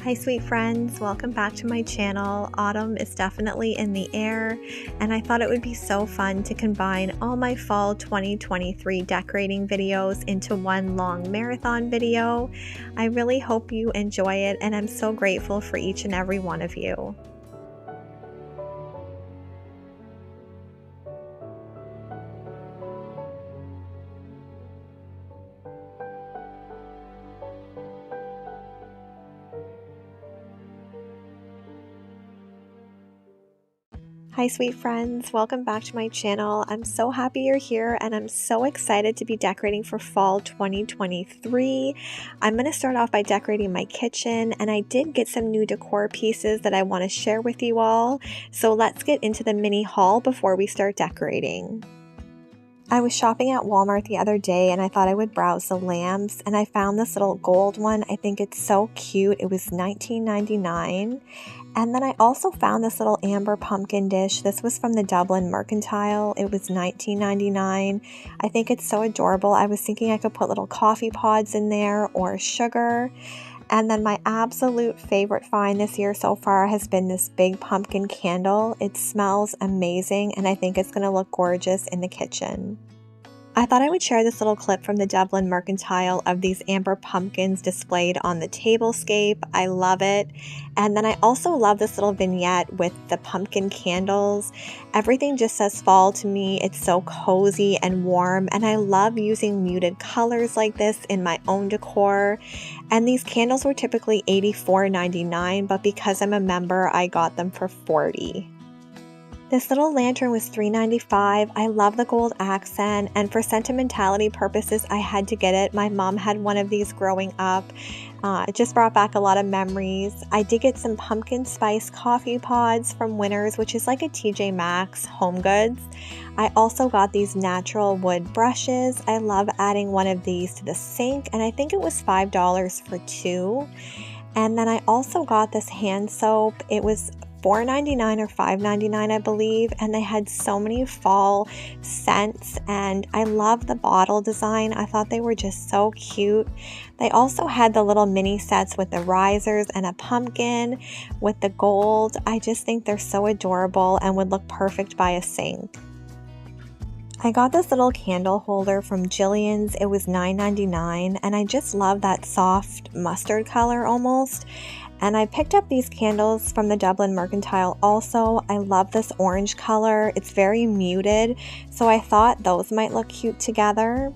Hi sweet friends, welcome back to my channel. Autumn is definitely in the air and I thought it would be so fun to combine all my fall 2023 decorating videos into one long marathon video. I really hope you enjoy it and I'm so grateful for each and every one of you. Hi sweet friends, welcome back to my channel. I'm so happy you're here and I'm so excited to be decorating for fall 2023. I'm going to start off by decorating my kitchen and I did get some new decor pieces that I want to share with you all. So let's get into the mini haul before we start decorating. I was shopping at Walmart the other day and I thought I would browse the lamps and I found this little gold one. I think it's so cute. It was $19.99. And then I also found this little amber pumpkin dish. This was from the Dublin Mercantile. It was $19.99. I think it's so adorable. I was thinking I could put little coffee pods in there or sugar. And then my absolute favorite find this year so far has been this big pumpkin candle. It smells amazing and I think it's going to look gorgeous in the kitchen. I thought I would share this little clip from the Dublin Mercantile of these amber pumpkins displayed on the tablescape. I love it. And then I also love this little vignette with the pumpkin candles. Everything just says fall to me. It's so cozy and warm and I love using muted colors like this in my own decor. And these candles were typically $84.99, but because I'm a member, I got them for $40. This little lantern was $3.95. I love the gold accent and for sentimentality purposes I had to get it. My mom had one of these growing up. It just brought back a lot of memories. I did get some pumpkin spice coffee pods from Winners, which is like a TJ Maxx Home Goods. I also got these natural wood brushes. I love adding one of these to the sink and I think it was $5 for two. And then I also got this hand soap. It was $4.99 or $5.99 I believe, and they had so many fall scents and I love the bottle design. I thought they were just so cute. They also had the little mini sets with the risers and a pumpkin with the gold. I just think they're so adorable and would look perfect by a sink. I got this little candle holder from Jillian's. It was $9.99 and I just love that soft mustard color almost. And I picked up these candles from the Dublin Mercantile also. I love this orange color. It's very muted, so I thought those might look cute together.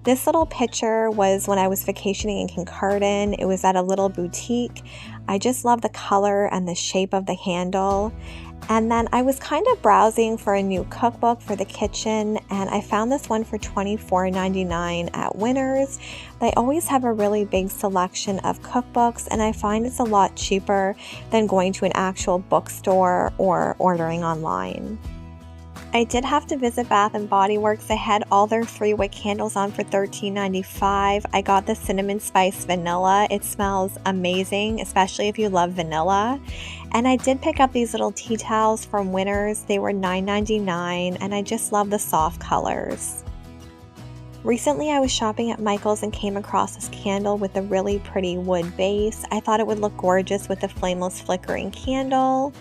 This little picture was when I was vacationing in Kincardine. It was at a little boutique. I just love the color and the shape of the handle. And then I was kind of browsing for a new cookbook for the kitchen and I found this one for $24.99 at Winners. They always have a really big selection of cookbooks and I find it's a lot cheaper than going to an actual bookstore or ordering online. I did have to visit Bath & Body Works. They had all their 3-wick candles on for $13.95. I got the cinnamon spice vanilla. It smells amazing, especially if you love vanilla. And I did pick up these little tea towels from Winners. They were $9.99 and I just love the soft colors. Recently I was shopping at Michael's and came across this candle with a really pretty wood base. I thought it would look gorgeous with a flameless flickering candle.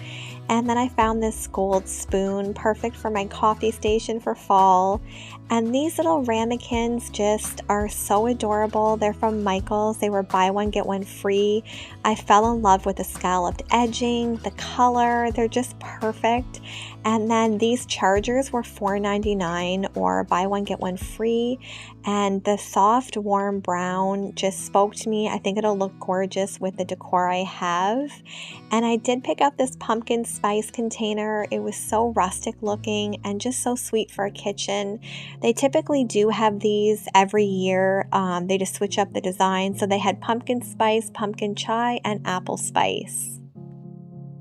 And then I found this gold spoon, perfect for my coffee station for fall. And these little ramekins just are so adorable. They're from Michael's. They were buy one, get one free. I fell in love with the scalloped edging, the color. They're just perfect. And then these chargers were $4.99 or buy one, get one free. And the soft, warm brown just spoke to me. I think it'll look gorgeous with the decor I have. And I did pick up this pumpkin spice container. It was so rustic looking and just so sweet for a kitchen. They typically do have these every year. They just switch up the design. So they had pumpkin spice, pumpkin chai, and apple spice.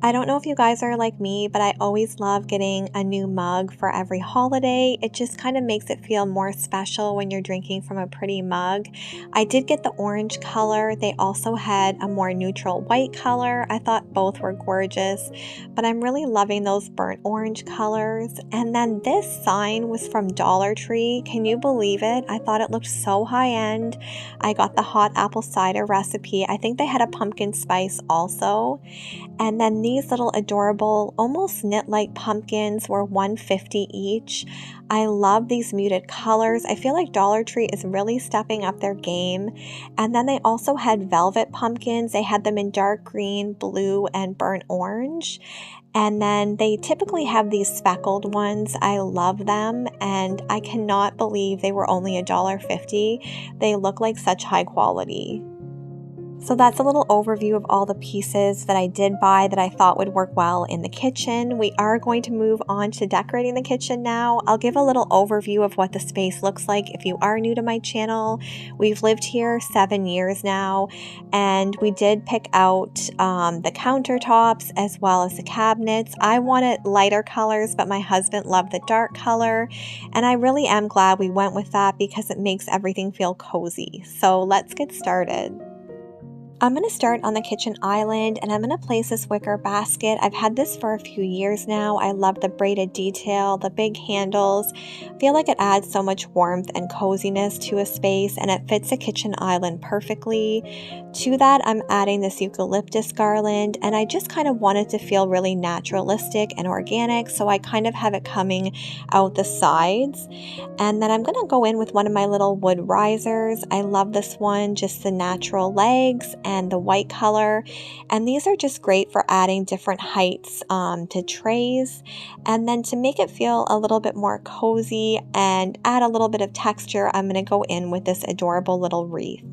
I don't know if you guys are like me, but I always love getting a new mug for every holiday. It just kind of makes it feel more special when you're drinking from a pretty mug. I did get the orange color. They also had a more neutral white color. I thought both were gorgeous, but I'm really loving those burnt orange colors. And then this sign was from Dollar Tree. Can you believe it? I thought it looked so high end. I got the hot apple cider recipe. I think they had a pumpkin spice also. And then these little adorable, almost knit-like pumpkins were $1.50 each. I love these muted colors. I feel like Dollar Tree is really stepping up their game. And then they also had velvet pumpkins. They had them in dark green, blue, and burnt orange. And then they typically have these speckled ones. I love them, and I cannot believe they were only $1.50. They look like such high quality. So that's a little overview of all the pieces that I did buy that I thought would work well in the kitchen. We are going to move on to decorating the kitchen now. I'll give a little overview of what the space looks like if you are new to my channel. We've lived here 7 years now, and we did pick out the countertops as well as the cabinets. I wanted lighter colors, but my husband loved the dark color, and I really am glad we went with that because it makes everything feel cozy. So let's get started. I'm going to start on the kitchen island, and I'm going to place this wicker basket. I've had this for a few years now. I love the braided detail, the big handles. I feel like it adds so much warmth and coziness to a space, and it fits a kitchen island perfectly. To that, I'm adding this eucalyptus garland, and I just kind of want it to feel really naturalistic and organic, so I kind of have it coming out the sides. And then I'm going to go in with one of my little wood risers. I love this one, just the natural legs and the white color, and these are just great for adding different heights to trays. And then to make it feel a little bit more cozy and add a little bit of texture, I'm going to go in with this adorable little wreath.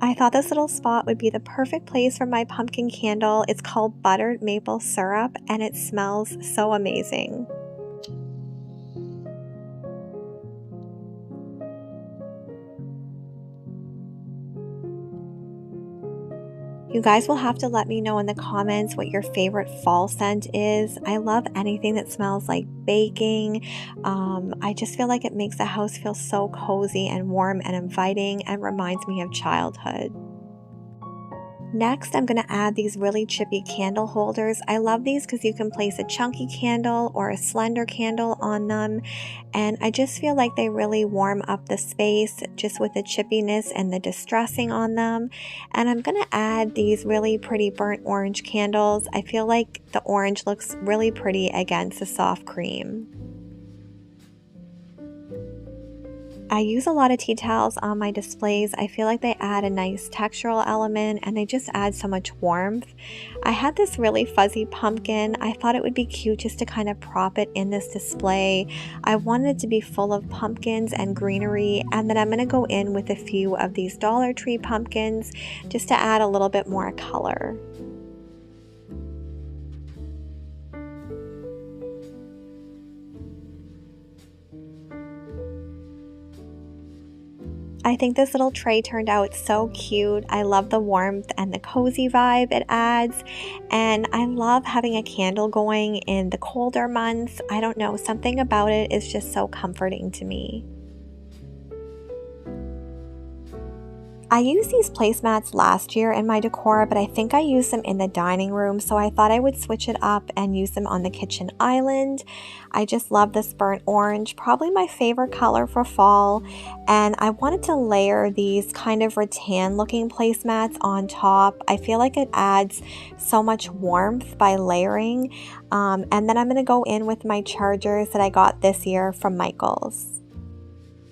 I thought this little spot would be the perfect place for my pumpkin candle. It's called Buttered Maple Syrup, and it smells so amazing. You guys will have to let me know in the comments what your favorite fall scent is. I love anything that smells like baking. I just feel like it makes the house feel so cozy and warm and inviting and reminds me of childhood. Next, I'm going to add these really chippy candle holders. I love these because you can place a chunky candle or a slender candle on them, and I just feel like they really warm up the space just with the chippiness and the distressing on them. And I'm going to add these really pretty burnt orange candles. I feel like the orange looks really pretty against the soft cream. I use a lot of tea towels on my displays. I feel like they add a nice textural element and they just add so much warmth. I had this really fuzzy pumpkin. I thought it would be cute just to kind of prop it in this display. I wanted it to be full of pumpkins and greenery, and then I'm going to go in with a few of these Dollar Tree pumpkins just to add a little bit more color. I think this little tray turned out so cute. I love the warmth and the cozy vibe it adds, and I love having a candle going in the colder months. I don't know, something about it is just so comforting to me. I used these placemats last year in my decor, but I think I used them in the dining room, so I thought I would switch it up and use them on the kitchen island. I just love this burnt orange, probably my favorite color for fall, and I wanted to layer these kind of rattan looking placemats on top. I feel like it adds so much warmth by layering, and then I'm going to go in with my chargers that I got this year from Michael's.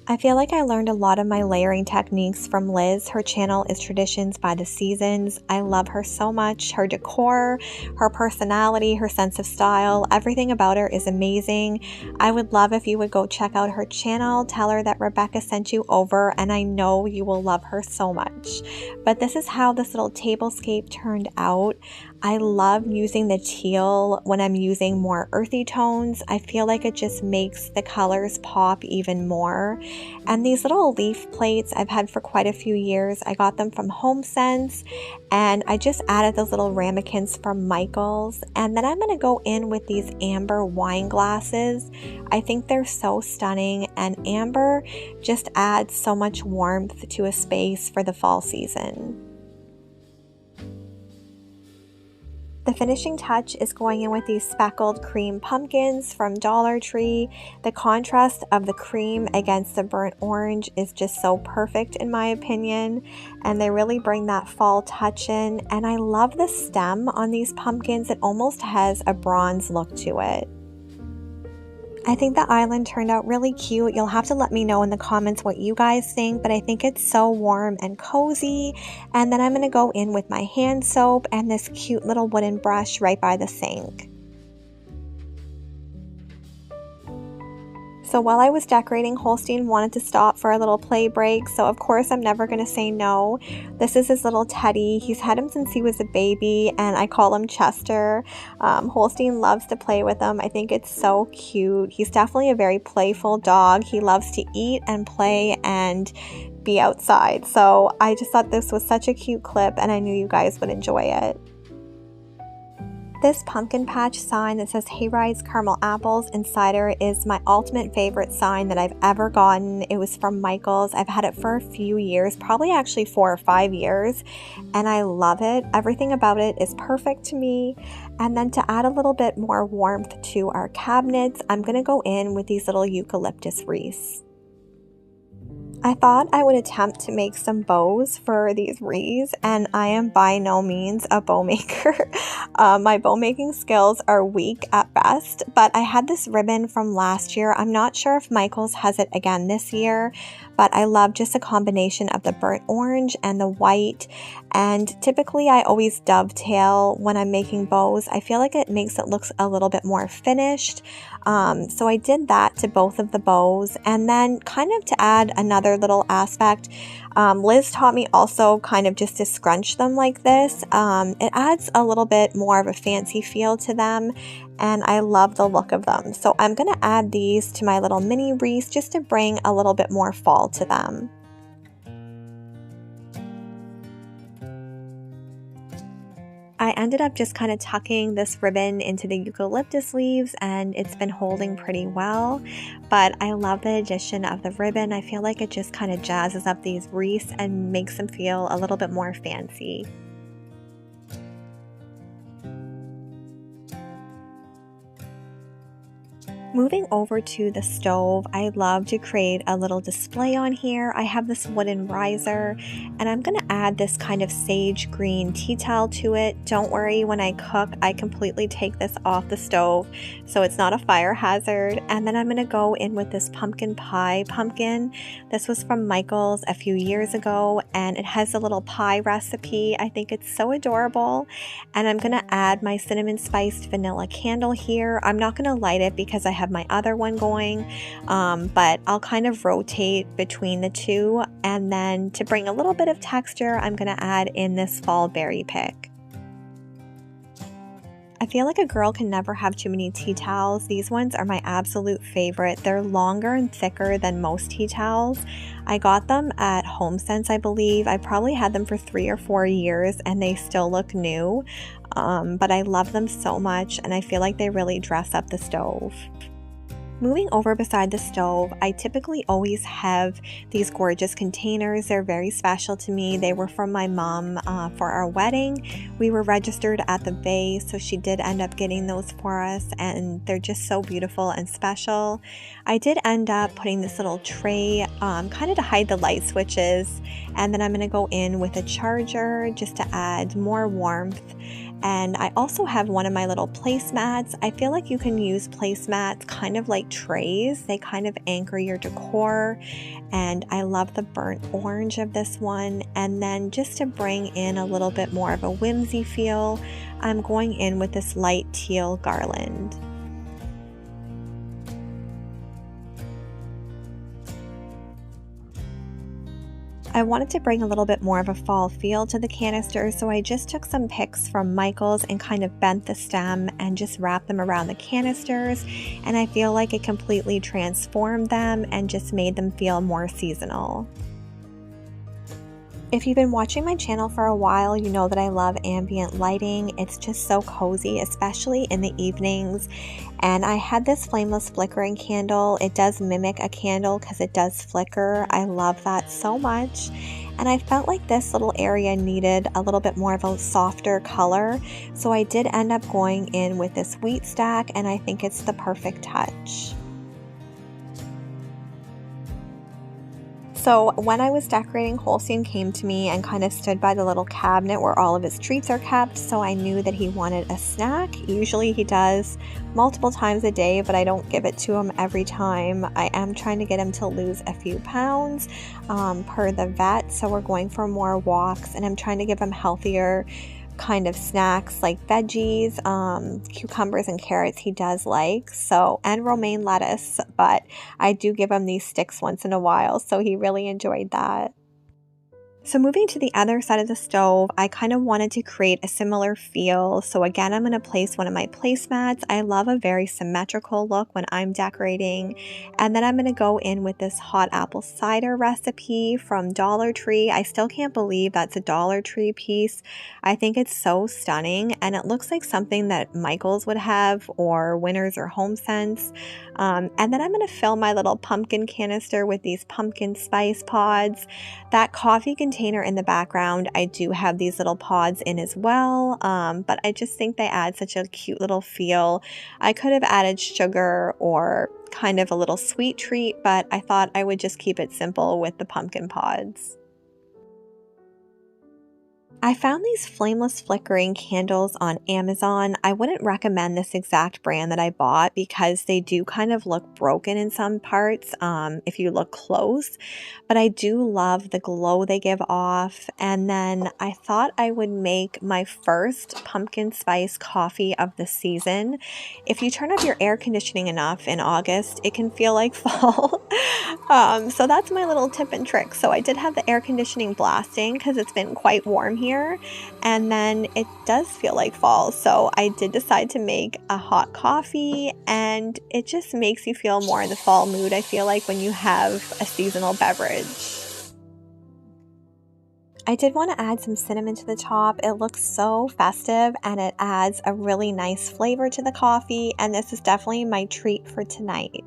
I feel like I learned a lot of my layering techniques from Liz. Her channel is Traditions by the Seasons. I love her so much. Her decor, her personality, her sense of style, everything about her is amazing. I would love if you would go check out her channel, tell her that Rebecca sent you over, and I know you will love her so much. But this is how this little tablescape turned out. I love using the teal when I'm using more earthy tones. I feel like it just makes the colors pop even more. And these little leaf plates I've had for quite a few years. I got them from HomeSense, and I just added those little ramekins from Michael's. And then I'm going to go in with these amber wine glasses. I think they're so stunning, and amber just adds so much warmth to a space for the fall season. The finishing touch is going in with these speckled cream pumpkins from Dollar Tree. The contrast of the cream against the burnt orange is just so perfect in my opinion, and they really bring that fall touch in. And I love the stem on these pumpkins. It almost has a bronze look to it. I think the island turned out really cute. You'll have to let me know in the comments what you guys think, but I think it's so warm and cozy. And then I'm going to go in with my hand soap and this cute little wooden brush right by the sink. So while I was decorating, Holstein wanted to stop for a little play break, so of course I'm never going to say no. This is his little teddy. He's had him since he was a baby, and I call him Chester. Holstein loves to play with him. I think it's so cute. He's definitely a very playful dog. He loves to eat and play and be outside. So I just thought this was such a cute clip, and I knew you guys would enjoy it. This pumpkin patch sign that says Hayrides Caramel Apples and Cider is my ultimate favorite sign that I've ever gotten. It was from Michael's. I've had it for a few years, probably actually 4 or 5 years, and I love it. Everything about it is perfect to me. And then to add a little bit more warmth to our cabinets, I'm going to go in with these little eucalyptus wreaths. I thought I would attempt to make some bows for these wreaths, and I am by no means a bow maker. My bow making skills are weak at best, but I had this ribbon from last year. I'm not sure if Michael's has it again this year, but I love just a combination of the burnt orange and the white. And typically I always dovetail when I'm making bows. I feel like it makes it look a little bit more finished. So I did that to both of the bows, and then kind of to add another little aspect, Liz taught me also kind of just to scrunch them like this. It adds a little bit more of a fancy feel to them, and I love the look of them. So I'm going to add these to my little mini wreaths just to bring a little bit more fall to them. I ended up just kind of tucking this ribbon into the eucalyptus leaves, and it's been holding pretty well, but I love the addition of the ribbon. I feel like it just kind of jazzes up these wreaths and makes them feel a little bit more fancy. Moving over to the stove, I love to create a little display on here. I have this wooden riser, and I'm going to add this kind of sage green tea towel to it. Don't worry, when I cook, I completely take this off the stove, so it's not a fire hazard. And then I'm going to go in with this pumpkin pie pumpkin. This was from Michael's a few years ago, and it has a little pie recipe. I think it's so adorable. And I'm going to add my cinnamon spiced vanilla candle here. I'm not going to light it because I have my other one going, but I'll kind of rotate between the two. And then to bring a little bit of texture, I'm going to add in this fall berry pick. I feel like a girl can never have too many tea towels. These ones are my absolute favorite. They're longer and thicker than most tea towels. I got them at HomeSense, I believe. I probably had them for 3 or 4 years, and they still look new. But I love them so much, and I feel like they really dress up the stove. Moving over beside the stove, I typically always have these gorgeous containers. They're very special to me. They were from my mom for our wedding. We were registered at the Bay, so she did end up getting those for us, and they're just so beautiful and special. I did end up putting this little tray kind of to hide the light switches, and then I'm going to go in with a charger just to add more warmth. And I also have one of my little placemats. I feel like you can use placemats kind of like trays. They kind of anchor your decor, and I love the burnt orange of this one. And then just to bring in a little bit more of a whimsy feel, I'm going in with this light teal garland. I wanted to bring a little bit more of a fall feel to the canisters, so I just took some picks from Michael's and kind of bent the stem and just wrapped them around the canisters, and I feel like it completely transformed them and just made them feel more seasonal. If you've been watching my channel for a while, you know that I love ambient lighting. It's just so cozy, especially in the evenings. And I had this flameless flickering candle. It does mimic a candle because it does flicker. I love that so much. And I felt like this little area needed a little bit more of a softer color. So I did end up going in with this wheat stack, and I think it's the perfect touch. So when I was decorating, Holstein came to me and kind of stood by the little cabinet where all of his treats are kept, so I knew that he wanted a snack. Usually he does multiple times a day, but I don't give it to him every time. I am trying to get him to lose a few pounds per the vet, so we're going for more walks, and I'm trying to give him healthier kind of snacks like veggies, cucumbers and carrots he does like, so, and romaine lettuce, but I do give him these sticks once in a while, so he really enjoyed that. So moving to the other side of the stove, I kind of wanted to create a similar feel. So again, I'm going to place one of my placemats. I love a very symmetrical look when I'm decorating. And then I'm going to go in with this hot apple cider recipe from Dollar Tree. I still can't believe that's a Dollar Tree piece. I think it's so stunning, and it looks like something that Michael's would have, or Winners or HomeSense. And then I'm going to fill my little pumpkin canister with these pumpkin spice pods. That coffee container in the background, I do have these little pods in as well, but I just think they add such a cute little feel. I could have added sugar or kind of a little sweet treat, but I thought I would just keep it simple with the pumpkin pods. I found these flameless flickering candles on Amazon. I wouldn't recommend this exact brand that I bought because they do kind of look broken in some parts if you look close, but I do love the glow they give off. And then I thought I would make my first pumpkin spice coffee of the season. If you turn up your air conditioning enough in August, it can feel like fall. So that's my little tip and trick. So I did have the air conditioning blasting because it's been quite warm here. And then it does feel like fall, so I did decide to make a hot coffee, and it just makes you feel more in the fall mood, I feel like, when you have a seasonal beverage. I did want to add some cinnamon to the top. It looks so festive and it adds a really nice flavor to the coffee, and this is definitely my treat for tonight.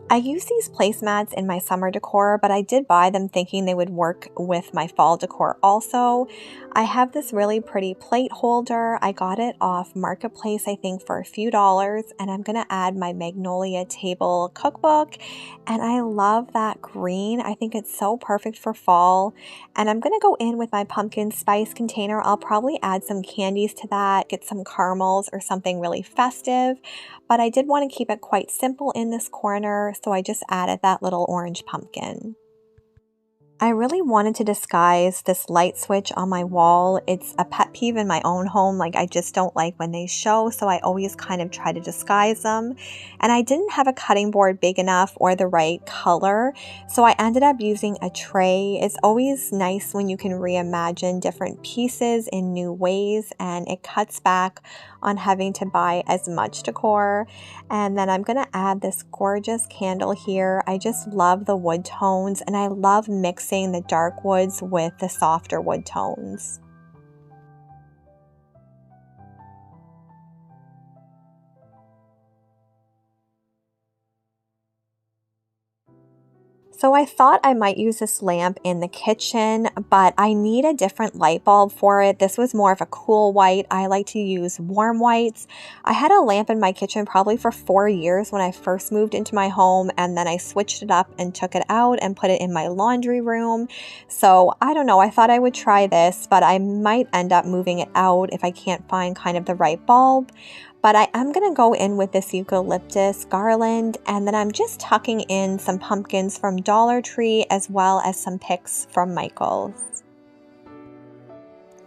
I use these placemats in my summer decor, but I did buy them thinking they would work with my fall decor also. I have this really pretty plate holder. I got it off Marketplace, I think, for a few dollars, and I'm going to add my Magnolia Table cookbook, and I love that green. I think it's so perfect for fall, and I'm going to go in with my pumpkin spice container. I'll probably add some candies to that, get some caramels or something really festive, but I did want to keep it quite simple in this corner, so I just added that little orange pumpkin. I really wanted to disguise this light switch on my wall. It's a pet peeve in my own home. Like, I just don't like when they show, so I always kind of try to disguise them. And I didn't have a cutting board big enough or the right color, so I ended up using a tray. It's always nice when you can reimagine different pieces in new ways, and it cuts back on having to buy as much decor. And then I'm going to add this gorgeous candle here. I just love the wood tones, and I love mixing the dark woods with the softer wood tones. So I thought I might use this lamp in the kitchen, but I need a different light bulb for it. This was more of a cool white. I like to use warm whites. I had a lamp in my kitchen probably for 4 years when I first moved into my home, and then I switched it up and took it out and put it in my laundry room. So I don't know, I thought I would try this, but I might end up moving it out if I can't find kind of the right bulb. But I am going to go in with this eucalyptus garland, and then I'm just tucking in some pumpkins from Dollar Tree as well as some picks from Michael's.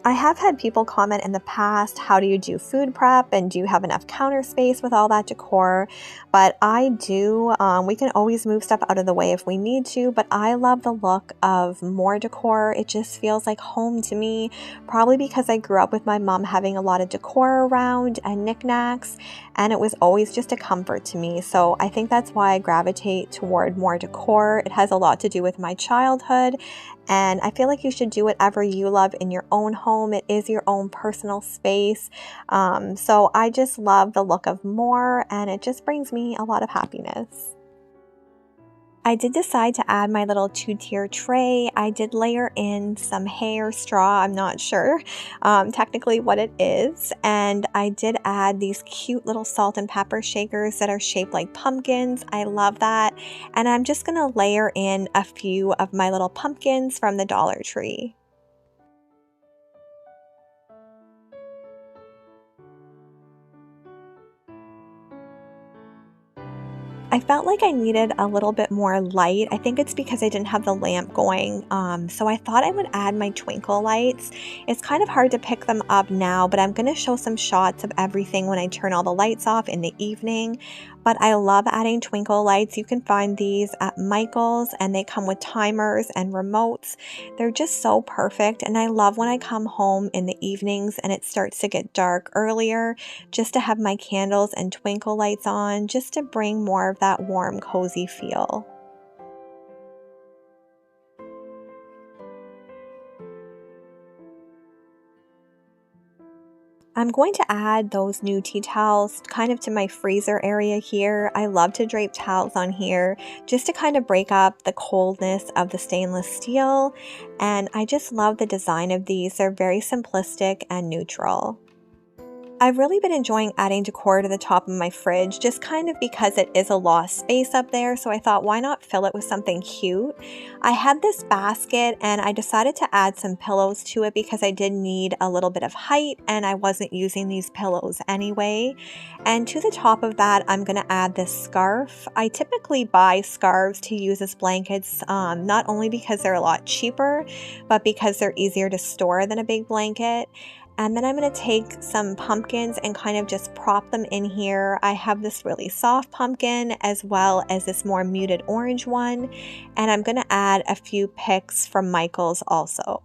I have had people comment in the past, how do you do food prep and do you have enough counter space with all that decor? But I do. We can always move stuff out of the way if we need to, but I love the look of more decor. It just feels like home to me, probably because I grew up with my mom having a lot of decor around and knickknacks, and it was always just a comfort to me. So I think that's why I gravitate toward more decor. It has a lot to do with my childhood. And I feel like you should do whatever you love in your own home. It is your own personal space. So I just love the look of more, and it just brings me a lot of happiness. I did decide to add my little 2-tier tray. I did layer in some hay or straw, I'm not sure technically what it is. And I did add these cute little salt and pepper shakers that are shaped like pumpkins. I love that. And I'm just gonna layer in a few of my little pumpkins from the Dollar Tree. I felt like I needed a little bit more light. I think it's because I didn't have the lamp going. So I thought I would add my twinkle lights. It's kind of hard to pick them up now, but I'm going to show some shots of everything when I turn all the lights off in the evening. But I love adding twinkle lights. You can find these at Michael's, and they come with timers and remotes. They're just so perfect, and I love when I come home in the evenings and it starts to get dark earlier, just to have my candles and twinkle lights on, just to bring more of that warm, cozy feel. I'm going to add those new tea towels kind of to my freezer area here. I love to drape towels on here just to kind of break up the coldness of the stainless steel. And I just love the design of these. They're very simplistic and neutral. I've really been enjoying adding decor to the top of my fridge, just kind of because it is a lost space up there, so I thought, why not fill it with something cute? I had this basket and I decided to add some pillows to it because I did need a little bit of height and I wasn't using these pillows anyway. And to the top of that, I'm going to add this scarf. I typically buy scarves to use as blankets, not only because they're a lot cheaper, but because they're easier to store than a big blanket. And then I'm going to take some pumpkins and kind of just prop them in here. I have this really soft pumpkin as well as this more muted orange one. And I'm going to add a few picks from Michael's also.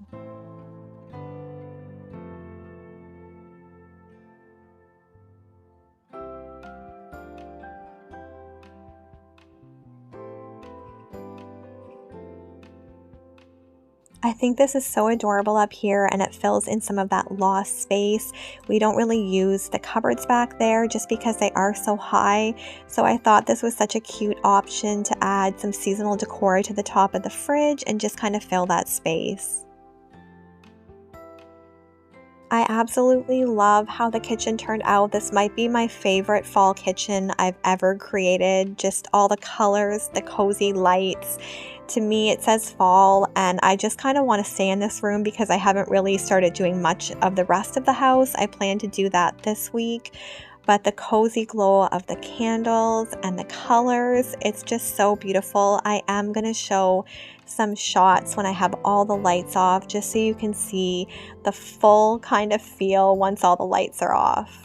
I think this is so adorable up here, and it fills in some of that lost space. We don't really use the cupboards back there just because they are so high. So I thought this was such a cute option to add some seasonal decor to the top of the fridge and just kind of fill that space. I absolutely love how the kitchen turned out. This might be my favorite fall kitchen I've ever created. Just all the colors, the cozy lights. To me, it says fall, and I just kind of want to stay in this room because I haven't really started doing much of the rest of the house. I plan to do that this week. But the cozy glow of the candles and the colors, it's just so beautiful. I am going to show some shots when I have all the lights off, just so you can see the full kind of feel once all the lights are off.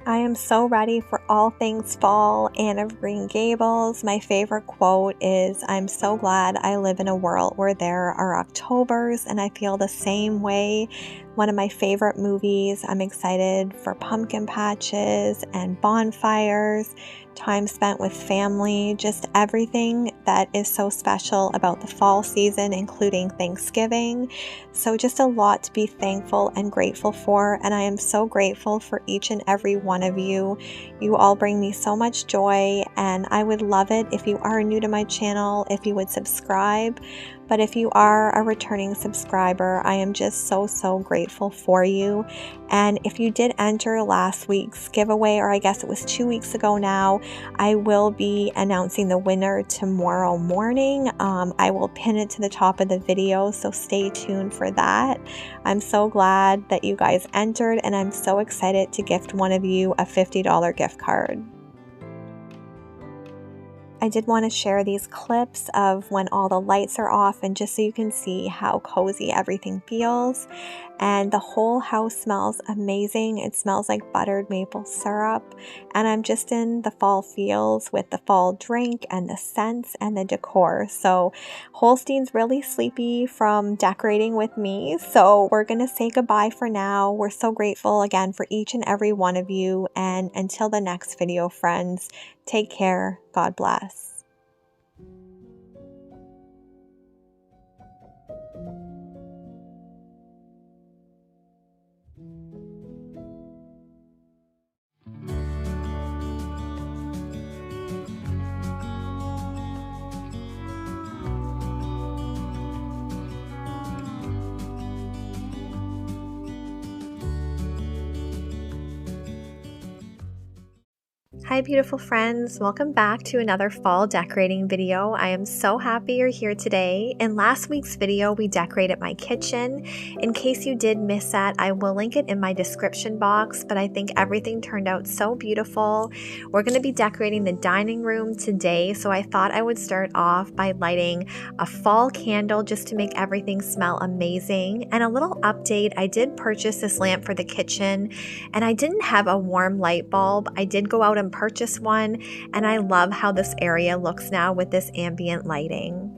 I am so ready for all things fall and of Green Gables. My favorite quote is, "I'm so glad I live in a world where there are Octobers," and I feel the same way. One of my favorite movies. I'm excited for pumpkin patches and bonfires, time spent with family, just everything that is so special about the fall season, including Thanksgiving. So just a lot to be thankful and grateful for, and I am so grateful for each and every one of you. You all bring me so much joy, and I would love it if you are new to my channel, if you would subscribe. But if you are a returning subscriber, I am just so grateful for you. And if you did enter last week's giveaway, or I guess it was 2 weeks ago now, I will be announcing the winner tomorrow morning. I will pin it to the top of the video, so stay tuned for that. I'm so glad that you guys entered, and I'm so excited to gift one of you a $50 gift card. I did want to share these clips of when all the lights are off, and just so you can see how cozy everything feels. And the whole house smells amazing. It smells like buttered maple syrup, and I'm just in the fall feels with the fall drink and the scents and the decor. So Holstein's really sleepy from decorating with me, so we're gonna say goodbye for now. We're so grateful again for each and every one of you, and until the next video, friends, take care. God bless. Hi beautiful friends, welcome back to another fall decorating video. I am so happy you're here today. In last week's video, we decorated my kitchen. In case you did miss that, I will link it in my description box, but I think everything turned out so beautiful. We're going to be decorating the dining room today, so I thought I would start off by lighting a fall candle just to make everything smell amazing. And a little update, I did purchase this lamp for the kitchen, and I didn't have a warm light bulb. I did go out and purchase one, and I love how this area looks now with this ambient lighting.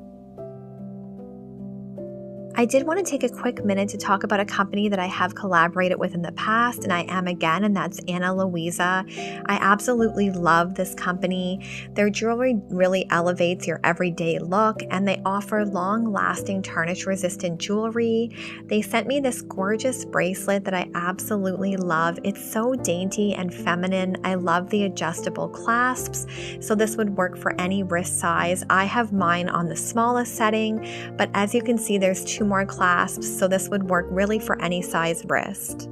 I did want to take a quick minute to talk about a company that I have collaborated with in the past, and I am again, and that's Ana Luisa. I absolutely love this company. Their jewelry really elevates your everyday look, and they offer long-lasting tarnish-resistant jewelry. They sent me this gorgeous bracelet that I absolutely love. It's so dainty and feminine. I love the adjustable clasps, so this would work for any wrist size. I have mine on the smallest setting, but as you can see, there's two more clasps, so this would work really for any size wrist.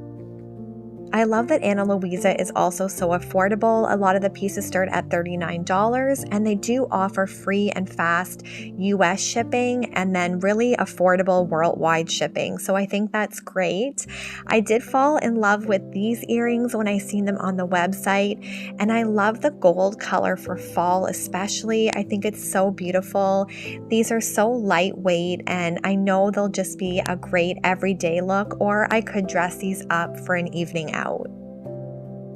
I love that Ana Luisa is also so affordable. A lot of the pieces start at $39, and they do offer free and fast US shipping and then really affordable worldwide shipping. So I think that's great. I did fall in love with these earrings when I seen them on the website, and I love the gold color for fall especially. I think it's so beautiful. These are so lightweight, and I know they'll just be a great everyday look, or I could dress these up for an evening out.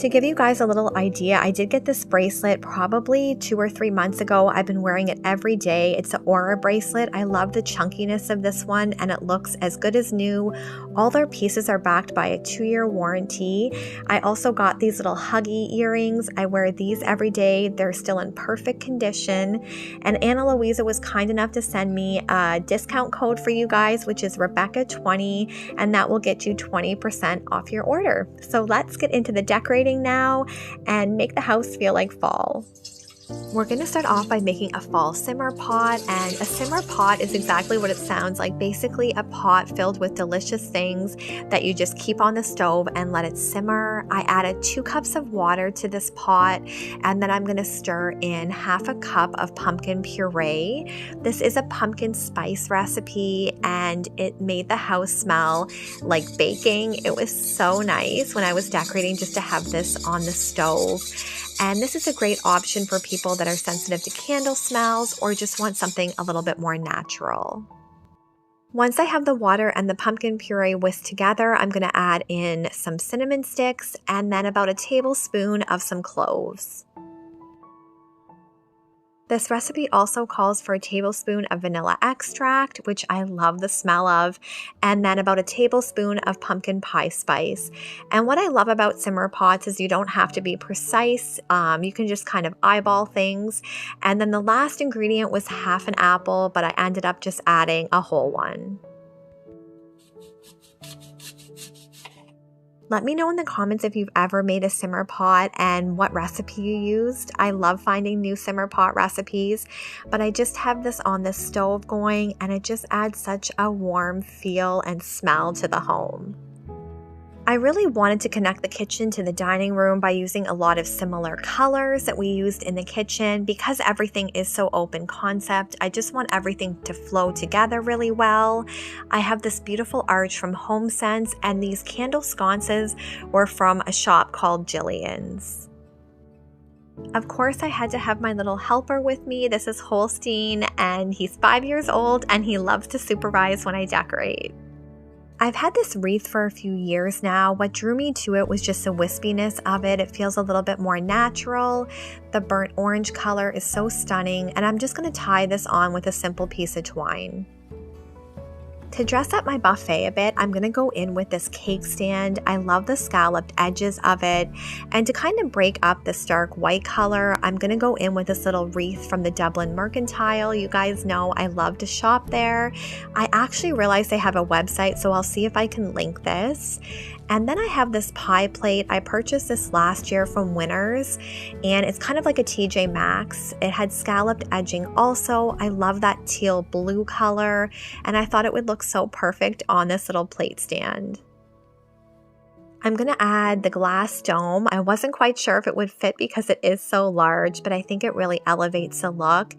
To give you guys a little idea, I did get this bracelet probably 2 or 3 months ago. I've been wearing it every day. It's an Aura bracelet. I love the chunkiness of this one, and it looks as good as new. All their pieces are backed by a 2-year warranty. I also got these little huggy earrings. I wear these every day. They're still in perfect condition. And Ana Luisa was kind enough to send me a discount code for you guys, which is Rebecca20, and that will get you 20% off your order. So let's get into the decorating now and make the house feel like fall. We're going to start off by making a fall simmer pot, and a simmer pot is exactly what it sounds like. Basically a pot filled with delicious things that you just keep on the stove and let it simmer. I added 2 cups of water to this pot, and then I'm going to stir in half a cup of pumpkin puree. This is a pumpkin spice recipe, and it made the house smell like baking. It was so nice when I was decorating just to have this on the stove. And this is a great option for people that are sensitive to candle smells or just want something a little bit more natural. Once I have the water and the pumpkin puree whisked together, I'm going to add in some cinnamon sticks and then about a tablespoon of some cloves. This recipe also calls for a tablespoon of vanilla extract, which I love the smell of, and then about a tablespoon of pumpkin pie spice. And what I love about simmer pots is you don't have to be precise. You can just kind of eyeball things. And then the last ingredient was half an apple, but I ended up just adding a whole one. Let me know in the comments if you've ever made a simmer pot and what recipe you used. I love finding new simmer pot recipes, but I just have this on the stove going, and it just adds such a warm feel and smell to the home. I really wanted to connect the kitchen to the dining room by using a lot of similar colors that we used in the kitchen. Because everything is so open concept, I just want everything to flow together really well. I have this beautiful arch from HomeSense, and these candle sconces were from a shop called Jillian's. Of course, I had to have my little helper with me. This is Holstein, and he's 5 years old, and he loves to supervise when I decorate. I've had this wreath for a few years now. What drew me to it was just the wispiness of it. It feels a little bit more natural. The burnt orange color is so stunning, and I'm just going to tie this on with a simple piece of twine. To dress up my buffet a bit, I'm going to go in with this cake stand. I love the scalloped edges of it. And to kind of break up the stark white color, I'm going to go in with this little wreath from the Dublin Mercantile. You guys know I love to shop there. I actually realized they have a website, so I'll see if I can link this. And then I have this pie plate. I purchased this last year from Winners, and it's kind of like a TJ Maxx. It had scalloped edging also. I love that teal blue color, and I thought it would look so perfect on this little plate stand. I'm going to add the glass dome. I wasn't quite sure if it would fit because it is so large, but I think it really elevates the look.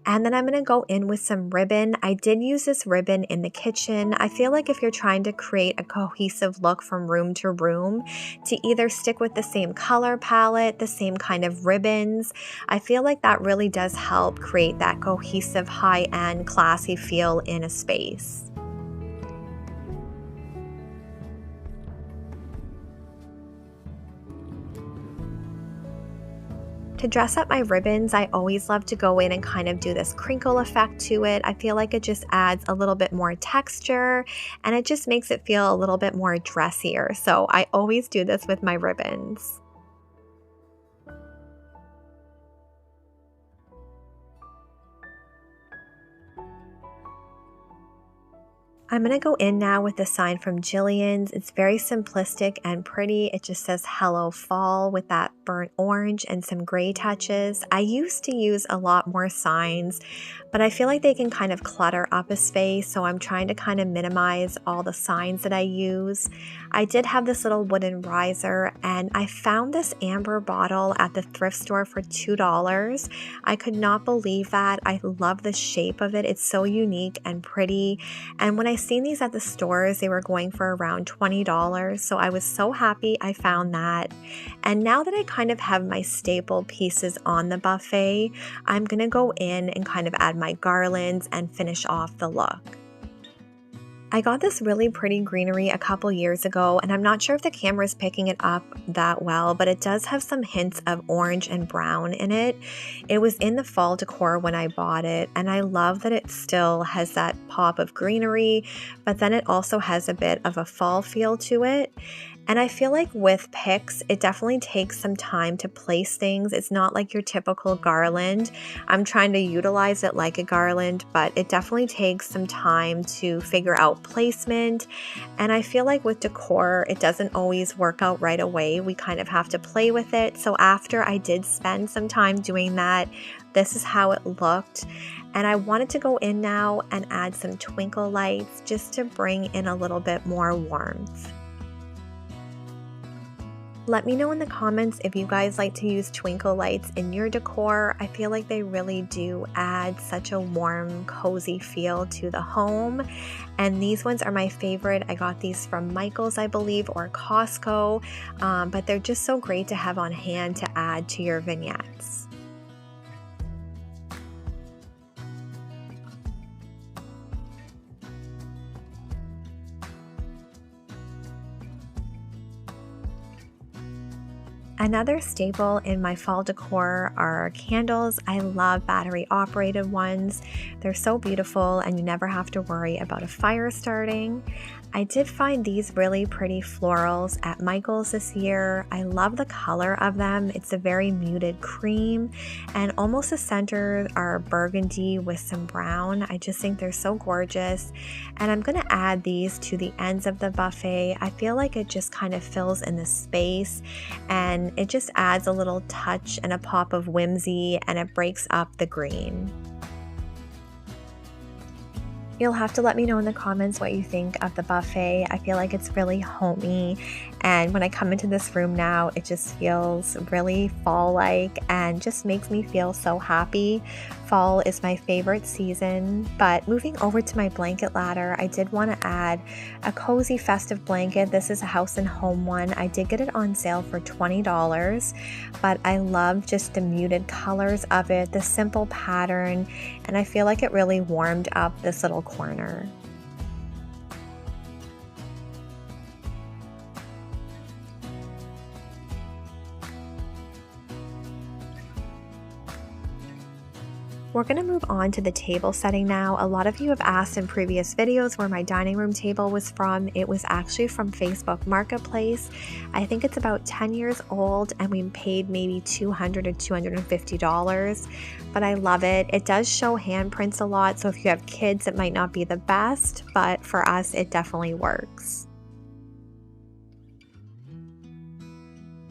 And then I'm going to go in with some ribbon. I did use this ribbon in the kitchen. I feel like if you're trying to create a cohesive look from room to room, to either stick with the same color palette, the same kind of ribbons, I feel like that really does help create that cohesive, high-end, classy feel in a space. To dress up my ribbons, I always love to go in and kind of do this crinkle effect to it. I feel like it just adds a little bit more texture, and it just makes it feel a little bit more dressier. So I always do this with my ribbons. I'm going to go in now with the sign from Jillian's. It's very simplistic and pretty. It just says Hello Fall with that burnt orange and some gray touches. I used to use a lot more signs, but I feel like they can kind of clutter up a space, so I'm trying to kind of minimize all the signs that I use. I did have this little wooden riser, and I found this amber bottle at the thrift store for $2. I could not believe that. I love the shape of it. It's so unique and pretty, and when I seen these at the stores, they were going for around $20, so I was so happy I found that. And now that I kind of have my staple pieces on the buffet, I'm gonna go in and kind of add my garlands and finish off the look. I got this really pretty greenery a couple years ago, and I'm not sure if the camera is picking it up that well, but it does have some hints of orange and brown in it. It was in the fall decor when I bought it, and I love that it still has that pop of greenery, but then it also has a bit of a fall feel to it. And I feel like with picks, it definitely takes some time to place things. It's not like your typical garland. I'm trying to utilize it like a garland, but it definitely takes some time to figure out placement. And I feel like with decor, it doesn't always work out right away. We kind of have to play with it. So after I did spend some time doing that, this is how it looked. And I wanted to go in now and add some twinkle lights just to bring in a little bit more warmth. Let me know in the comments if you guys like to use twinkle lights in your decor. I feel like they really do add such a warm, cozy feel to the home. And these ones are my favorite. I got these from Michael's, I believe, or Costco, but they're just so great to have on hand to add to your vignettes. Another staple in my fall decor are candles. I love battery operated ones. They're so beautiful and you never have to worry about a fire starting. I did find these really pretty florals at Michael's this year. I love the color of them. It's a very muted cream, and almost the center are burgundy with some brown. I just think they're so gorgeous, and I'm gonna add these to the ends of the buffet. I feel like it just kind of fills in the space, and it just adds a little touch and a pop of whimsy, and it breaks up the green. You'll have to let me know in the comments what you think of the buffet. I feel like it's really homey, and when I come into this room now, it just feels really fall-like and just makes me feel so happy. fall is my favorite season, but moving over to my blanket ladder, I did want to add a cozy festive blanket. This is a House and Home one. I did get it on sale for $20, but I love just the muted colors of it, the simple pattern, and I feel like it really warmed up this little corner. We're going to move on to the table setting now. A lot of you have asked in previous videos where my dining room table was from. It was actually from Facebook Marketplace. I think it's about 10 years old and we paid maybe $200 or $250, but I love it. It does show handprints a lot, so if you have kids it might not be the best, but for us it definitely works.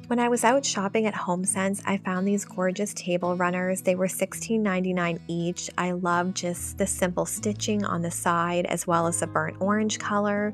When I was out shopping at HomeSense, I found these gorgeous table runners. They were $16.99 each. I love just the simple stitching on the side as well as the burnt orange color.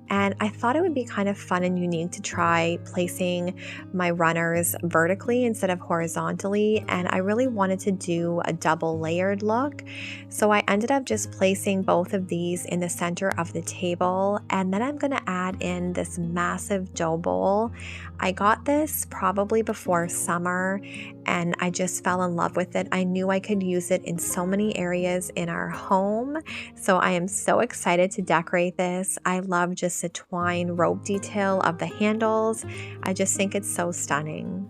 And I thought it would be kind of fun and unique to try placing my runners vertically instead of horizontally. And I really wanted to do a double layered look. So I ended up just placing both of these in the center of the table. And then I'm going to add in this massive dough bowl. I got this probably before summer and I just fell in love with it. I knew I could use it in so many areas in our home. So I am so excited to decorate this. I love just the twine rope detail of the handles. I just think it's so stunning.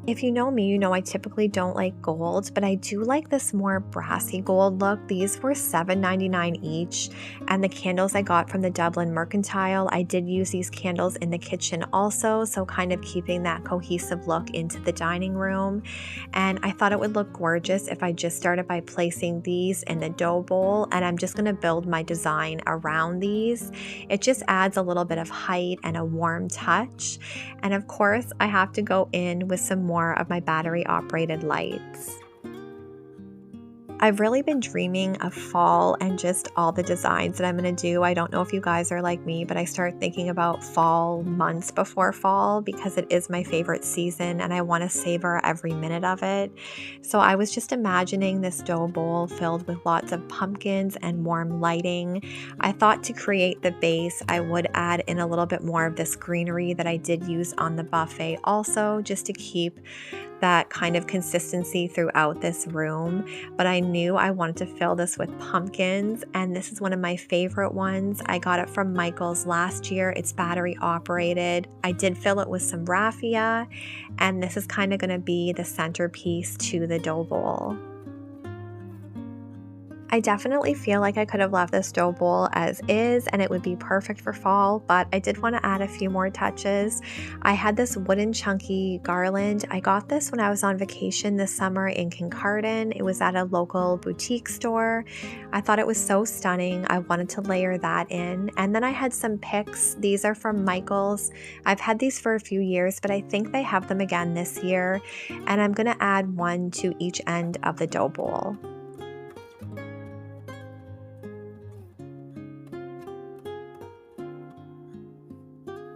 If you know me, you know I typically don't like gold, but I do like this more brassy gold look. These were $7.99 each, and the candles I got from the Dublin Mercantile, I did use these candles in the kitchen also, so kind of keeping that cohesive look into the dining room. And I thought it would look gorgeous if I just started by placing these in the dough bowl, and I'm just going to build my design around these. It just adds a little bit of height and a warm touch. And of course, I have to go in with some more of my battery operated lights. I've really been dreaming of fall and just all the designs that I'm going to do. I don't know if you guys are like me, but I start thinking about fall months before fall because it is my favorite season and I want to savor every minute of it. So I was just imagining this dough bowl filled with lots of pumpkins and warm lighting. I thought to create the base, I would add in a little bit more of this greenery that I did use on the buffet also, just to keep that kind of consistency throughout this room. But I knew I wanted to fill this with pumpkins, and this is one of my favorite ones. I got it from Michael's last year. It's battery operated. I did fill it with some raffia, and this is kind of going to be the centerpiece to the dough bowl. I definitely feel like I could have left this dough bowl as is and it would be perfect for fall, but I did want to add a few more touches. I had this wooden chunky garland. I got this when I was on vacation this summer in Kincardine. It was at a local boutique store. I thought it was so stunning. I wanted to layer that in. And then I had some picks. These are from Michael's. I've had these for a few years, but I think they have them again this year. And I'm going to add one to each end of the dough bowl.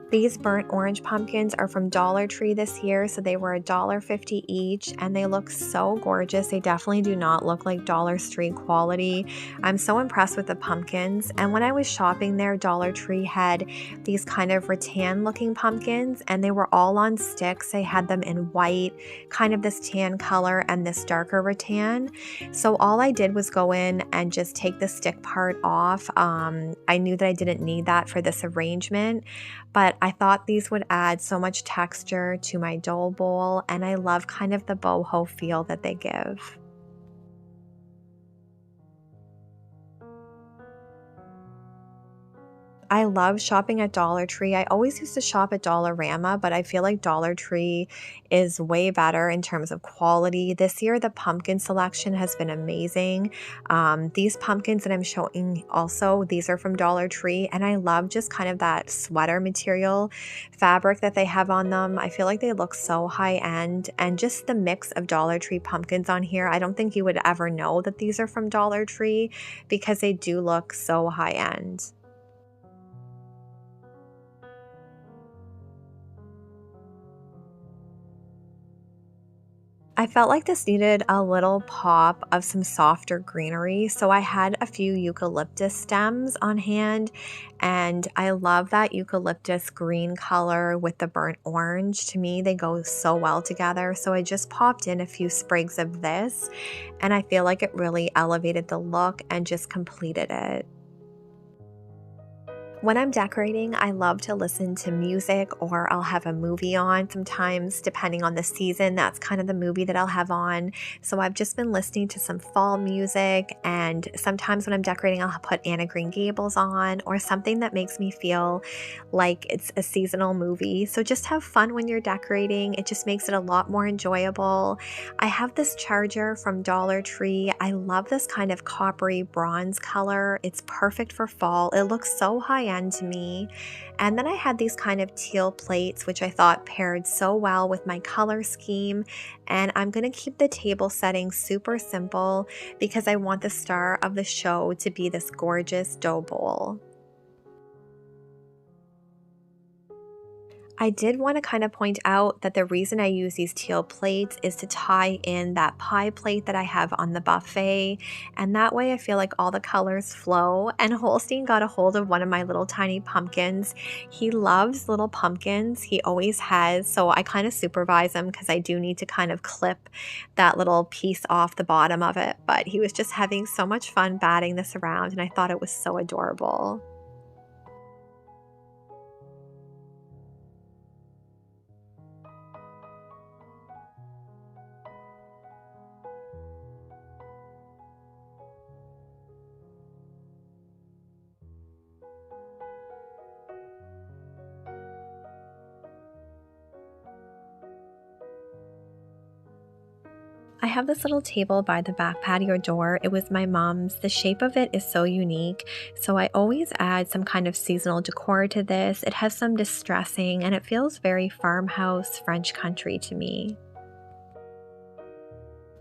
These burnt orange pumpkins are from Dollar Tree this year, so they were $1.50 each, and they look so gorgeous. They definitely do not look like Dollar Tree quality. I'm so impressed with the pumpkins, and when I was shopping there, Dollar Tree had these kind of rattan looking pumpkins, and they were all on sticks. They had them in white, kind of this tan color, and this darker rattan. So all I did was go in and just take the stick part off. I knew that I didn't need that for this arrangement, but I thought these would add so much texture to my dough bowl, and I love kind of the boho feel that they give. I love shopping at Dollar Tree. I always used to shop at Dollarama, but I feel like Dollar Tree is way better in terms of quality. This year, the pumpkin selection has been amazing. These pumpkins that I'm showing also, these are from Dollar Tree, and I love just kind of that sweater material fabric that they have on them. I feel like they look so high end, and just the mix of Dollar Tree pumpkins on here, I don't think you would ever know that these are from Dollar Tree because they do look so high end. I felt like this needed a little pop of some softer greenery, so I had a few eucalyptus stems on hand, and I love that eucalyptus green color with the burnt orange. To me, they go so well together, so I just popped in a few sprigs of this, and I feel like it really elevated the look and just completed it. When I'm decorating, I love to listen to music or I'll have a movie on sometimes, depending on the season. That's kind of the movie that I'll have on. So I've just been listening to some fall music, and sometimes when I'm decorating, I'll put Anna Green Gables on or something that makes me feel like it's a seasonal movie. So just have fun when you're decorating. It just makes it a lot more enjoyable. I have this charger from Dollar Tree. I love this kind of coppery bronze color. It's perfect for fall. It looks so high end to me. And then I had these kind of teal plates, which I thought paired so well with my color scheme. And I'm going to keep the table setting super simple because I want the star of the show to be this gorgeous dough bowl. I did want to kind of point out that the reason I use these teal plates is to tie in that pie plate that I have on the buffet, and that way I feel like all the colors flow. And Holstein got a hold of one of my little tiny pumpkins. He loves little pumpkins, he always has, so I kind of supervise him because I do need to kind of clip that little piece off the bottom of it, but he was just having so much fun batting this around, and I thought it was so adorable. I have this little table by the back patio door. It was my mom's. The shape of it is so unique, so I always add some kind of seasonal decor to this. It has some distressing and it feels very farmhouse French country to me.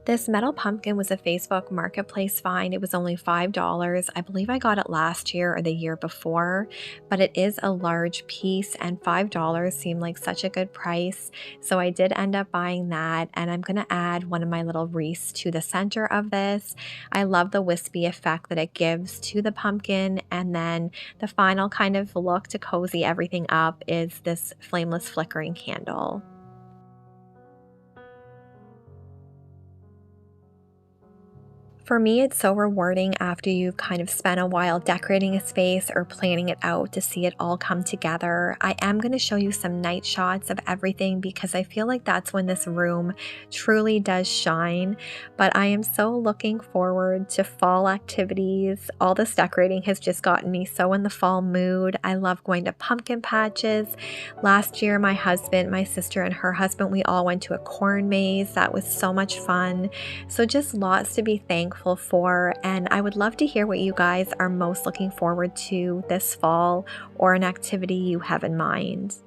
This metal pumpkin was a Facebook Marketplace find. It was only $5. I believe I got it last year or the year before, but it is a large piece and $5 seemed like such a good price. So I did end up buying that, and I'm going to add one of my little wreaths to the center of this. I love the wispy effect that it gives to the pumpkin, and then the final kind of look to cozy everything up is this flameless flickering candle. For me, it's so rewarding after you've kind of spent a while decorating a space or planning it out to see it all come together. I am going to show you some night shots of everything because I feel like that's when this room truly does shine. But I am so looking forward to fall activities. All this decorating has just gotten me so in the fall mood. I love going to pumpkin patches. Last year, my husband, my sister, and her husband, we all went to a corn maze. That was so much fun. So just lots to be thankful for, and I would love to hear what you guys are most looking forward to this fall or an activity you have in mind.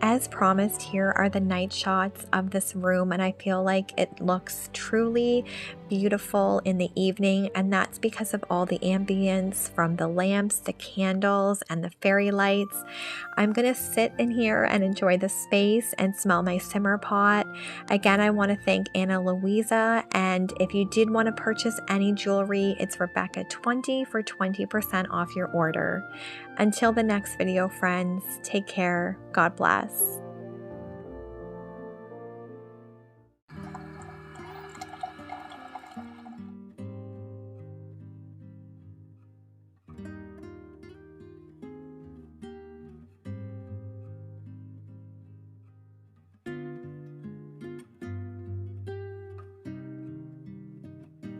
As promised, here are the night shots of this room, and I feel like it looks truly beautiful in the evening, and that's because of all the ambience from the lamps, the candles, and the fairy lights. I'm gonna sit in here and enjoy the space and smell my simmer pot. Again, I want to thank Anna Louisa, and if you did want to purchase any jewelry, it's Rebecca20 for 20% off your order. Until the next video, friends, take care. God bless.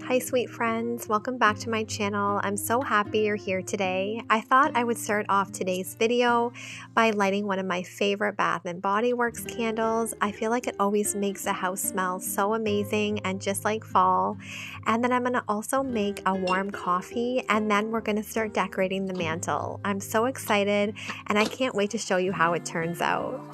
Hi sweet friends, welcome back to my channel. I'm so happy you're here today. I thought I would start off today's video by lighting one of my favorite Bath & Body Works candles. I feel like it always makes the house smell so amazing and just like fall. And then I'm going to also make a warm coffee, and then we're going to start decorating the mantle. I'm so excited and I can't wait to show you how it turns out.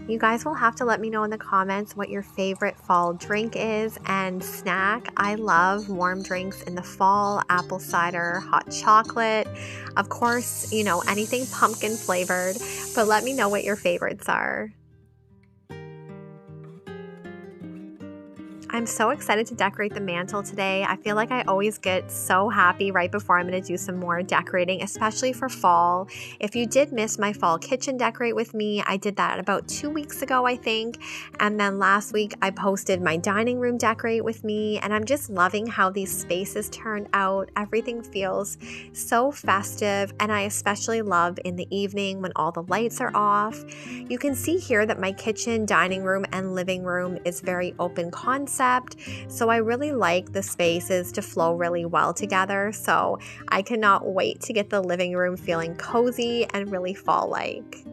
You guys will have to let me know in the comments what your favorite fall drink is and snack. I love warm drinks in the fall, apple cider, hot chocolate, of course, you know, anything pumpkin flavored, but let me know what your favorites are. I'm so excited to decorate the mantle today. I feel like I always get so happy right before I'm going to do some more decorating, especially for fall. If you did miss my fall kitchen decorate with me, I did that about 2 weeks ago, I think. And then last week I posted my dining room decorate with me, and I'm just loving how these spaces turned out. Everything feels so festive, and I especially love in the evening when all the lights are off. You can see here that my kitchen, dining room, and living room is very open concept. So I really like the spaces to flow really well together. So I cannot wait to get the living room feeling cozy and really fall-like.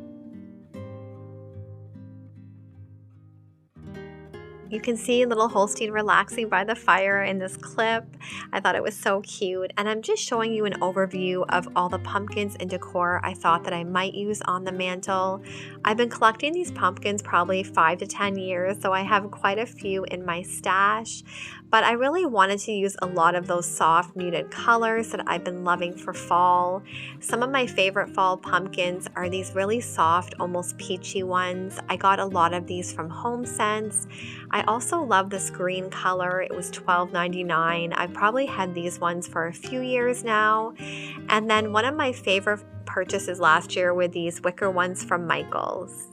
You can see little Holstein relaxing by the fire in this clip. I thought it was so cute. And I'm just showing you an overview of all the pumpkins and decor I thought that I might use on the mantle. I've been collecting these pumpkins probably 5 to 10 years, so I have quite a few in my stash. But I really wanted to use a lot of those soft muted colors that I've been loving for fall. Some of my favorite fall pumpkins are these really soft, almost peachy ones. I got a lot of these from HomeSense. I also love this green color. It was $12.99. I probably had these ones for a few years now. And then one of my favorite purchases last year were these wicker ones from Michaels.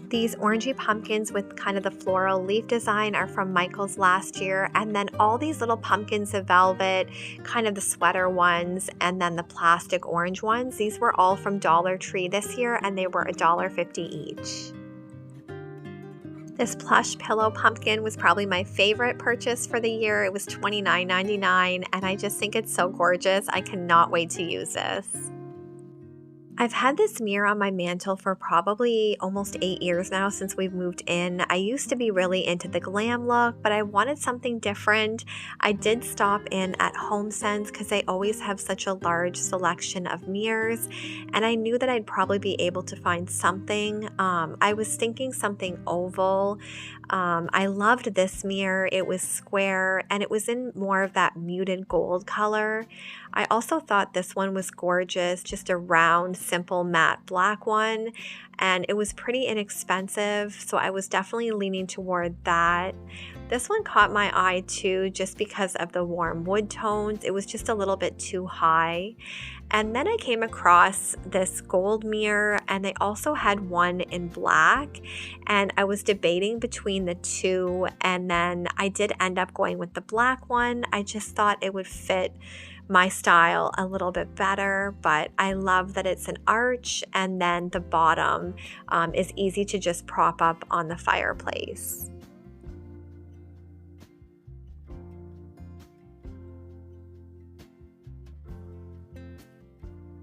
These orangey pumpkins with kind of the floral leaf design are from Michaels last year. And then all these little pumpkins of velvet, kind of the sweater ones, and then the plastic orange ones. These were all from Dollar Tree this year, and they were $1.50 each. This plush pillow pumpkin was probably my favorite purchase for the year. It was $29.99, and I just think it's so gorgeous. I cannot wait to use this. I've had this mirror on my mantle for probably almost 8 years now since we've moved in. I used to be really into the glam look, but I wanted something different. I did stop in at HomeSense because they always have such a large selection of mirrors, and I knew that I'd probably be able to find something. I was thinking something oval. I loved this mirror. It was square, and it was in more of that muted gold color. I also thought this one was gorgeous, just a round, simple matte black one, and it was pretty inexpensive, so I was definitely leaning toward that. This one caught my eye too, just because of the warm wood tones. It was just a little bit too high. And then I came across this gold mirror, and they also had one in black, and I was debating between the two, and then I did end up going with the black one. I just thought it would fit my style a little bit better, but I love that it's an arch, and then the bottom is easy to just prop up on the fireplace.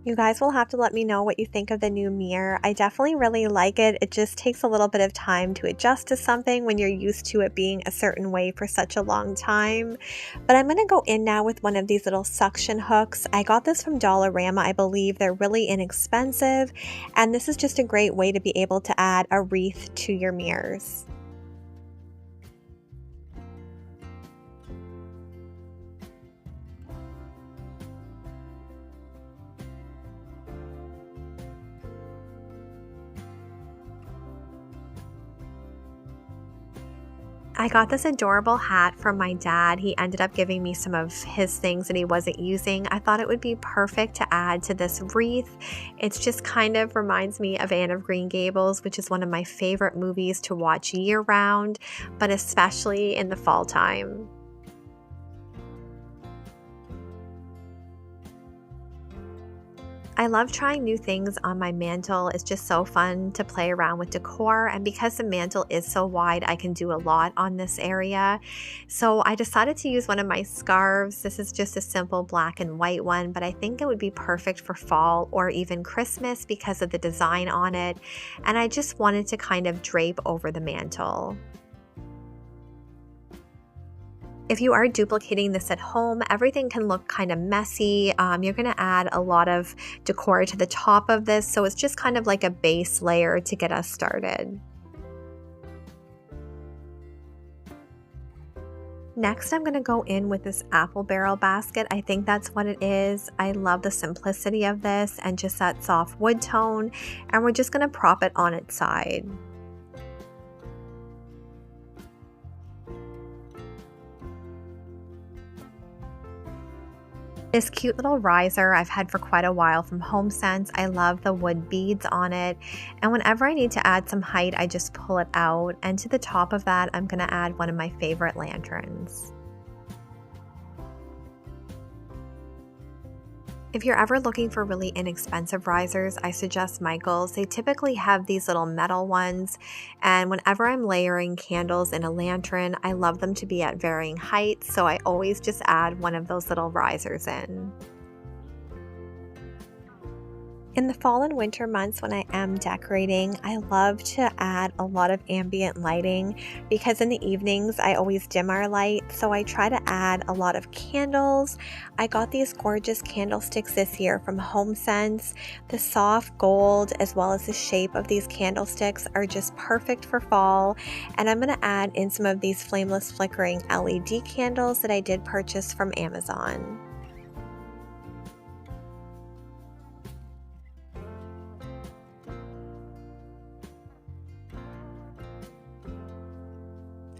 You guys will have to let me know what you think of the new mirror. I definitely really like it. It just takes a little bit of time to adjust to something when you're used to it being a certain way for such a long time. But I'm going to go in now with one of these little suction hooks. I got this from Dollarama, I believe. They're really inexpensive, and this is just a great way to be able to add a wreath to your mirrors. I got this adorable hat from my dad. He ended up giving me some of his things that he wasn't using. I thought it would be perfect to add to this wreath. It's just kind of reminds me of Anne of Green Gables, which is one of my favorite movies to watch year round, but especially in the fall time. I love trying new things on my mantle. It's just so fun to play around with decor, and because the mantle is so wide, I can do a lot on this area. So I decided to use one of my scarves. This is just a simple black and white one, but I think it would be perfect for fall or even Christmas because of the design on it, and I just wanted to kind of drape over the mantle. If you are duplicating this at home, everything can look kind of messy. You're going to add a lot of decor to the top of this, so it's just kind of like a base layer to get us started. Next, I'm going to go in with this apple barrel basket. I think that's what it is. I love the simplicity of this and just that soft wood tone, and we're just going to prop it on its side. This cute little riser I've had for quite a while from HomeSense. I love the wood beads on it, and whenever I need to add some height, I just pull it out, and to the top of that, I'm going to add one of my favorite lanterns. If you're ever looking for really inexpensive risers, I suggest Michael's. They typically have these little metal ones, and whenever I'm layering candles in a lantern, I love them to be at varying heights, so I always just add one of those little risers in. In the fall and winter months when I am decorating, I love to add a lot of ambient lighting because in the evenings I always dim our light, so I try to add a lot of candles. I got these gorgeous candlesticks this year from HomeSense. The soft gold as well as the shape of these candlesticks are just perfect for fall, and I'm going to add in some of these flameless flickering LED candles that I did purchase from Amazon.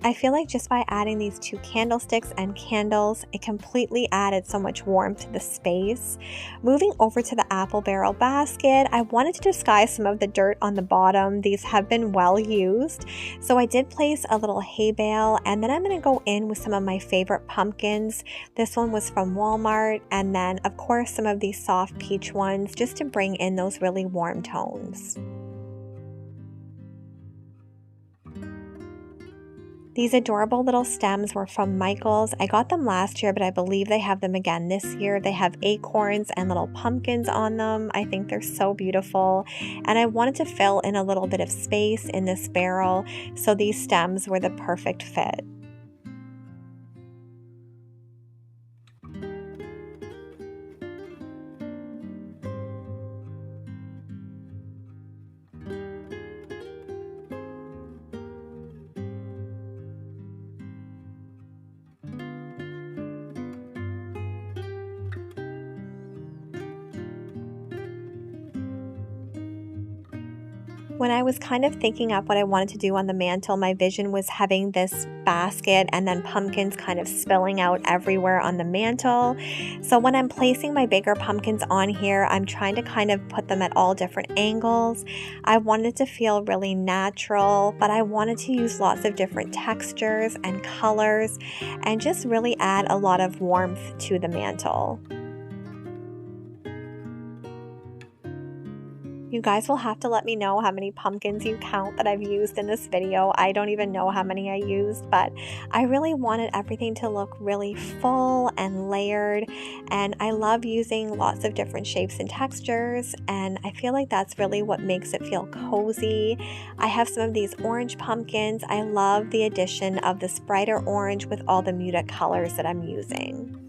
I feel like just by adding these two candlesticks and candles, it completely added so much warmth to the space. Moving over to the apple barrel basket, I wanted to disguise some of the dirt on the bottom. These have been well used. So I did place a little hay bale, and then I'm going to go in with some of my favorite pumpkins. This one was from Walmart, and then of course some of these soft peach ones just to bring in those really warm tones. These adorable little stems were from Michael's. I got them last year, but I believe they have them again this year. They have acorns and little pumpkins on them. I think they're so beautiful. And I wanted to fill in a little bit of space in this barrel, so these stems were the perfect fit. When I was kind of thinking up what I wanted to do on the mantle, my vision was having this basket and then pumpkins kind of spilling out everywhere on the mantle. So when I'm placing my bigger pumpkins on here, I'm trying to kind of put them at all different angles. I wanted to feel really natural, but I wanted to use lots of different textures and colors and just really add a lot of warmth to the mantle. You guys will have to let me know how many pumpkins you count that I've used in this video. I don't even know how many I used, but I really wanted everything to look really full and layered, and I love using lots of different shapes and textures, and I feel like that's really what makes it feel cozy. I have some of these orange pumpkins. I love the addition of this brighter orange with all the muted colors that I'm using.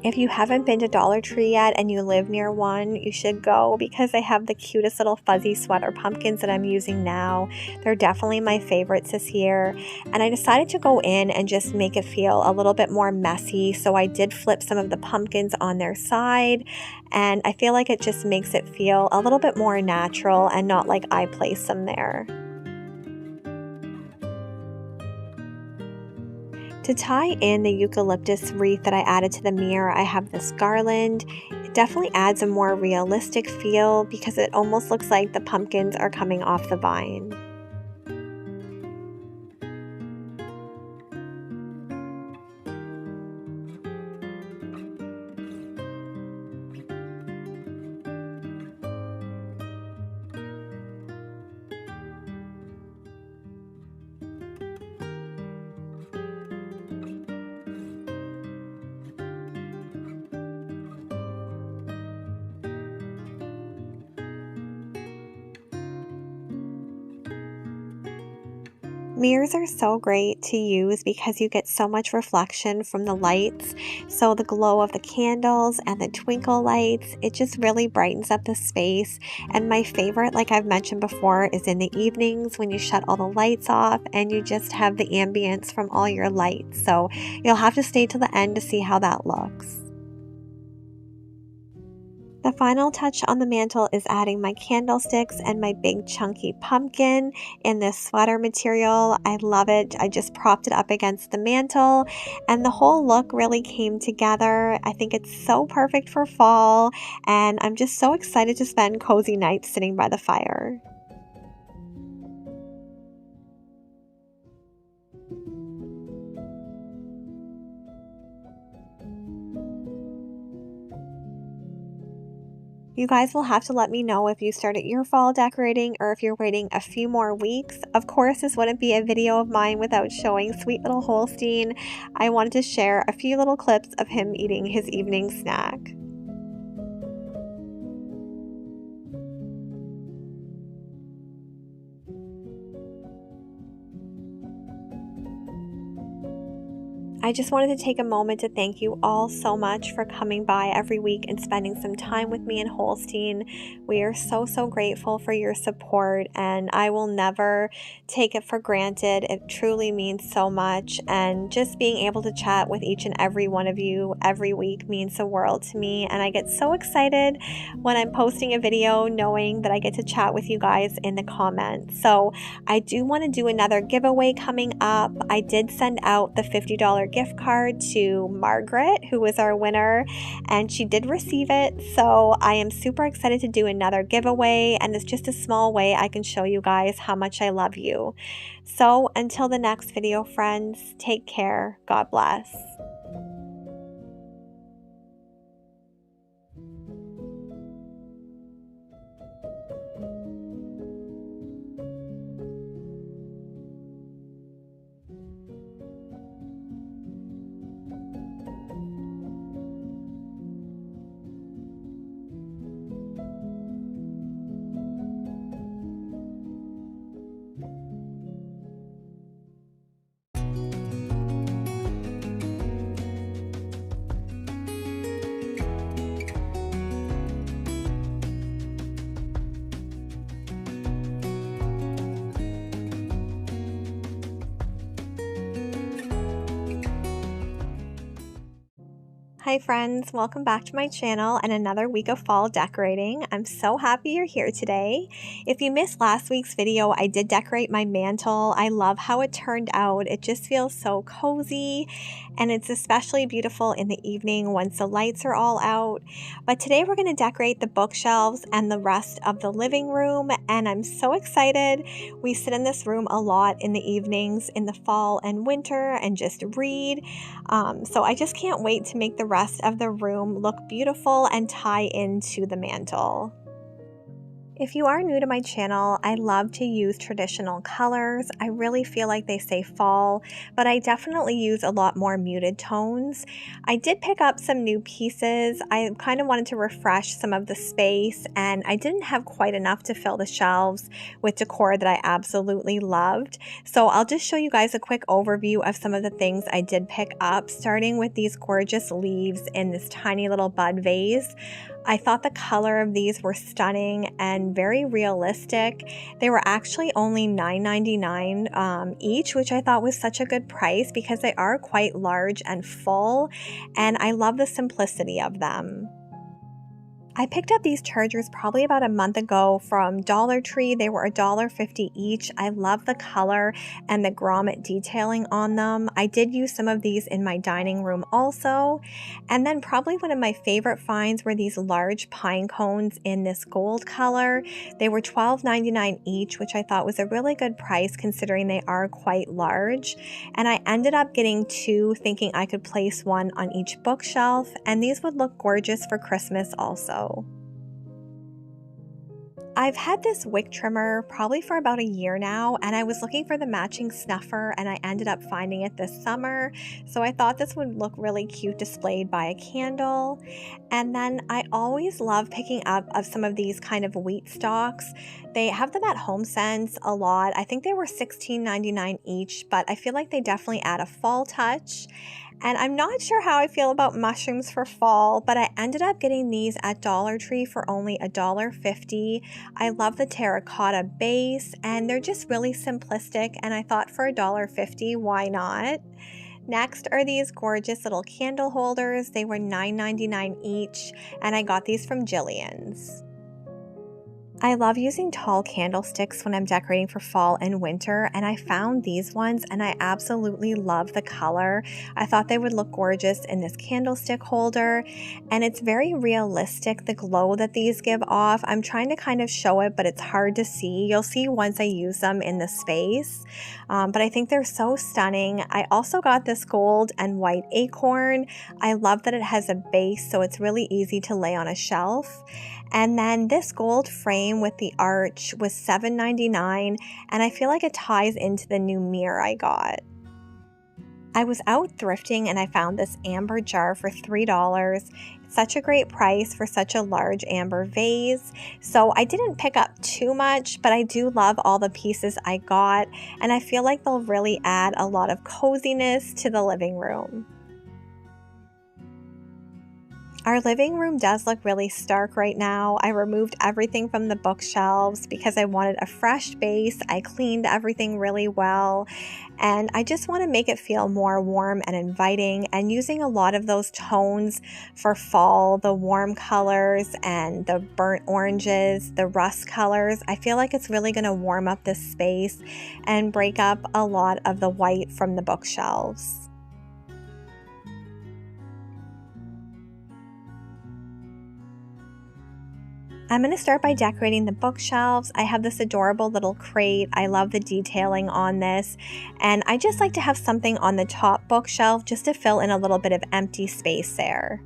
If you haven't been to Dollar Tree yet and you live near one, you should go because they have the cutest little fuzzy sweater pumpkins that I'm using now. They're definitely my favorites this year. And I decided to go in and just make it feel a little bit more messy. So I did flip some of the pumpkins on their side. And I feel like it just makes it feel a little bit more natural and not like I placed them there. To tie in the eucalyptus wreath that I added to the mirror, I have this garland. It definitely adds a more realistic feel because it almost looks like the pumpkins are coming off the vine. Mirrors are so great to use because you get so much reflection from the lights. So the glow of the candles and the twinkle lights, it just really brightens up the space. And my favorite, like I've mentioned before, is in the evenings when you shut all the lights off and you just have the ambience from all your lights. So you'll have to stay to the end to see how that looks. The final touch on the mantle is adding my candlesticks and my big chunky pumpkin in this sweater material. I love it. I just propped it up against the mantle and the whole look really came together. I think it's so perfect for fall and I'm just so excited to spend cozy nights sitting by the fire. You guys will have to let me know if you started your fall decorating or if you're waiting a few more weeks. Of course, this wouldn't be a video of mine without showing sweet little Holstein. I wanted to share a few little clips of him eating his evening snack. I just wanted to take a moment to thank you all so much for coming by every week and spending some time with me in Holstein. We are so, so grateful for your support, and I will never take it for granted. It truly means so much, and just being able to chat with each and every one of you every week means the world to me, and I get so excited when I'm posting a video knowing that I get to chat with you guys in the comments. So I do want to do another giveaway coming up. I did send out the $50 gift card to Margaret, who was our winner, and she did receive it. So I am super excited to do another giveaway, and it's just a small way I can show you guys how much I love you. So until the next video, friends, take care. God bless. Hi friends, welcome back to my channel and another week of fall decorating. I'm so happy you're here today. If you missed last week's video, I did decorate my mantle. I love how it turned out. It just feels so cozy and it's especially beautiful in the evening once the lights are all out. But today we're going to decorate the bookshelves and the rest of the living room, and I'm so excited. We sit in this room a lot in the evenings in the fall and winter and just read. So I just can't wait to make the rest of the room look beautiful and tie into the mantle. If you are new to my channel, I love to use traditional colors. I really feel like they say fall, but I definitely use a lot more muted tones. I did pick up some new pieces. I kind of wanted to refresh some of the space, and I didn't have quite enough to fill the shelves with decor that I absolutely loved. So I'll just show you guys a quick overview of some of the things I did pick up, starting with these gorgeous leaves in this tiny little bud vase. I thought the color of these were stunning and very realistic. They were actually only $9.99 each, which I thought was such a good price because they are quite large and full, and I love the simplicity of them. I picked up these chargers probably about a month ago from Dollar Tree. They were $1.50 each. I love the color and the grommet detailing on them. I did use some of these in my dining room also. And then probably one of my favorite finds were these large pine cones in this gold color. They were $12.99 each, which I thought was a really good price considering they are quite large. And I ended up getting two, thinking I could place one on each bookshelf, and these would look gorgeous for Christmas also. I've had this wick trimmer probably for about a year now, and I was looking for the matching snuffer and I ended up finding it this summer. So I thought this would look really cute displayed by a candle. And then I always love picking up of some of these kind of wheat stalks. They have them at HomeSense a lot. I think they were $16.99 each, but I feel like they definitely add a fall touch. And I'm not sure how I feel about mushrooms for fall, but I ended up getting these at Dollar Tree for only $1.50. I love the terracotta base, and they're just really simplistic, and I thought for $1.50, why not? Next are these gorgeous little candle holders. They were $9.99 each, and I got these from Jillian's. I love using tall candlesticks when I'm decorating for fall and winter, and I found these ones and I absolutely love the color. I thought they would look gorgeous in this candlestick holder, and it's very realistic, the glow that these give off. I'm trying to kind of show it, but it's hard to see. You'll see once I use them in the space, but I think they're so stunning. I also got this gold and white acorn. I love that it has a base, so it's really easy to lay on a shelf. And then this gold frame with the arch was $7.99, and I feel like it ties into the new mirror I got. I was out thrifting and I found this amber jar for $3. It's such a great price for such a large amber vase. So I didn't pick up too much, but I do love all the pieces I got, and I feel like they'll really add a lot of coziness to the living room. Our living room does look really stark right now. I removed everything from the bookshelves because I wanted a fresh base. I cleaned everything really well, and I just want to make it feel more warm and inviting, and using a lot of those tones for fall, the warm colors and the burnt oranges, the rust colors. I feel like it's really going to warm up this space and break up a lot of the white from the bookshelves. I'm going to start by decorating the bookshelves. I have this adorable little crate. I love the detailing on this, and I just like to have something on the top bookshelf just to fill in a little bit of empty space there.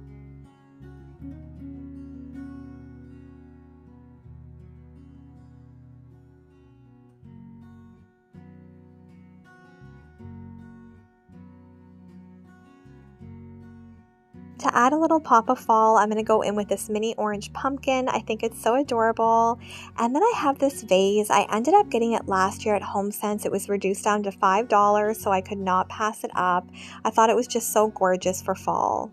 To add a little pop of fall, I'm going to go in with this mini orange pumpkin. I think it's so adorable. And then I have this vase. I ended up getting it last year at HomeSense. It was reduced down to $5, so I could not pass it up. I thought it was just so gorgeous for fall.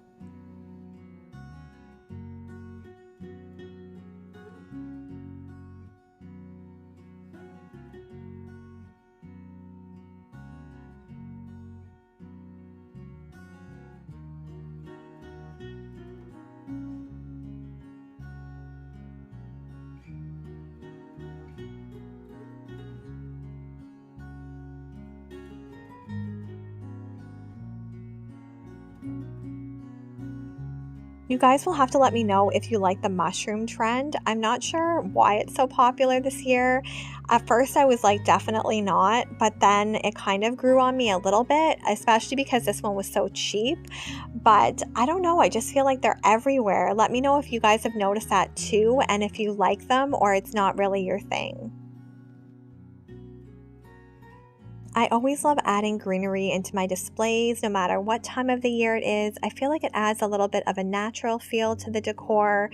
You guys will have to let me know if you like the mushroom trend. I'm not sure why it's so popular this year. At first I was like, definitely not, but then it kind of grew on me a little bit, especially because this one was so cheap. But I don't know, I just feel like they're everywhere. Let me know if you guys have noticed that too, and if you like them or it's not really your thing. I always love adding greenery into my displays, no matter what time of the year it is. I feel like it adds a little bit of a natural feel to the decor,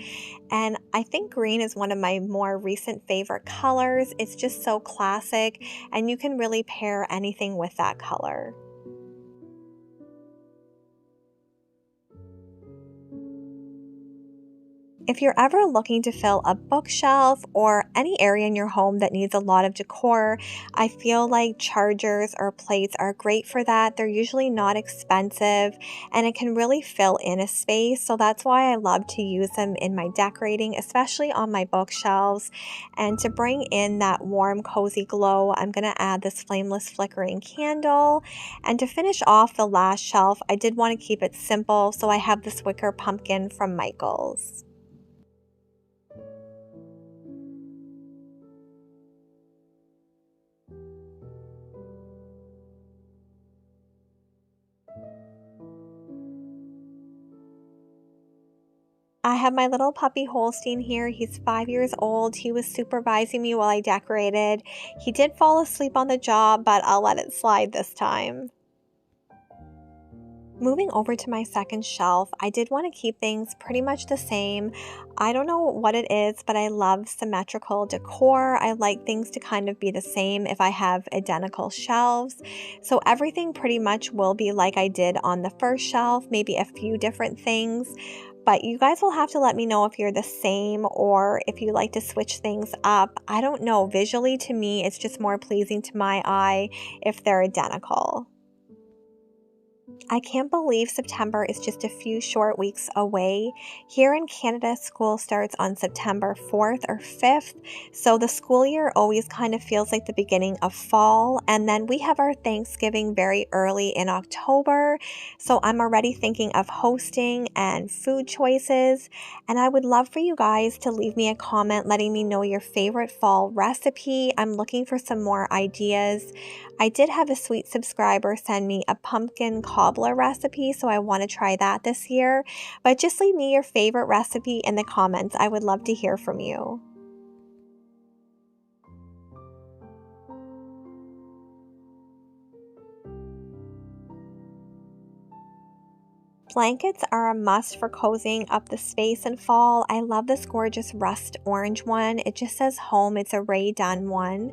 and I think green is one of my more recent favorite colors. It's just so classic, and you can really pair anything with that color. If you're ever looking to fill a bookshelf or any area in your home that needs a lot of decor, I feel like chargers or plates are great for that. They're usually not expensive, and it can really fill in a space. So that's why I love to use them in my decorating, especially on my bookshelves. And to bring in that warm, cozy glow, I'm going to add this flameless flickering candle. And to finish off the last shelf, I did want to keep it simple, so I have this wicker pumpkin from Michael's. I have my little puppy Holstein here. He's 5 years old. He was supervising me while I decorated. He did fall asleep on the job, but I'll let it slide this time. Moving over to my second shelf, I did want to keep things pretty much the same. I don't know what it is, but I love symmetrical decor. I like things to kind of be the same if I have identical shelves. So everything pretty much will be like I did on the first shelf, maybe a few different things. But you guys will have to let me know if you're the same or if you like to switch things up. I don't know. Visually, to me, it's just more pleasing to my eye if they're identical. I can't believe September is just a few short weeks away. Here in Canada, school starts on September 4th or 5th, so the school year always kind of feels like the beginning of fall, and then we have our Thanksgiving very early in October, so I'm already thinking of hosting and food choices, and I would love for you guys to leave me a comment letting me know your favorite fall recipe. I'm looking for some more ideas. I did have a sweet subscriber send me a pumpkin cobbler recipe, so I want to try that this year. But just leave me your favorite recipe in the comments. I would love to hear from you. Blankets are a must for cozying up the space in fall. I love this gorgeous rust orange one. It just says home. It's a Ray Dunn one.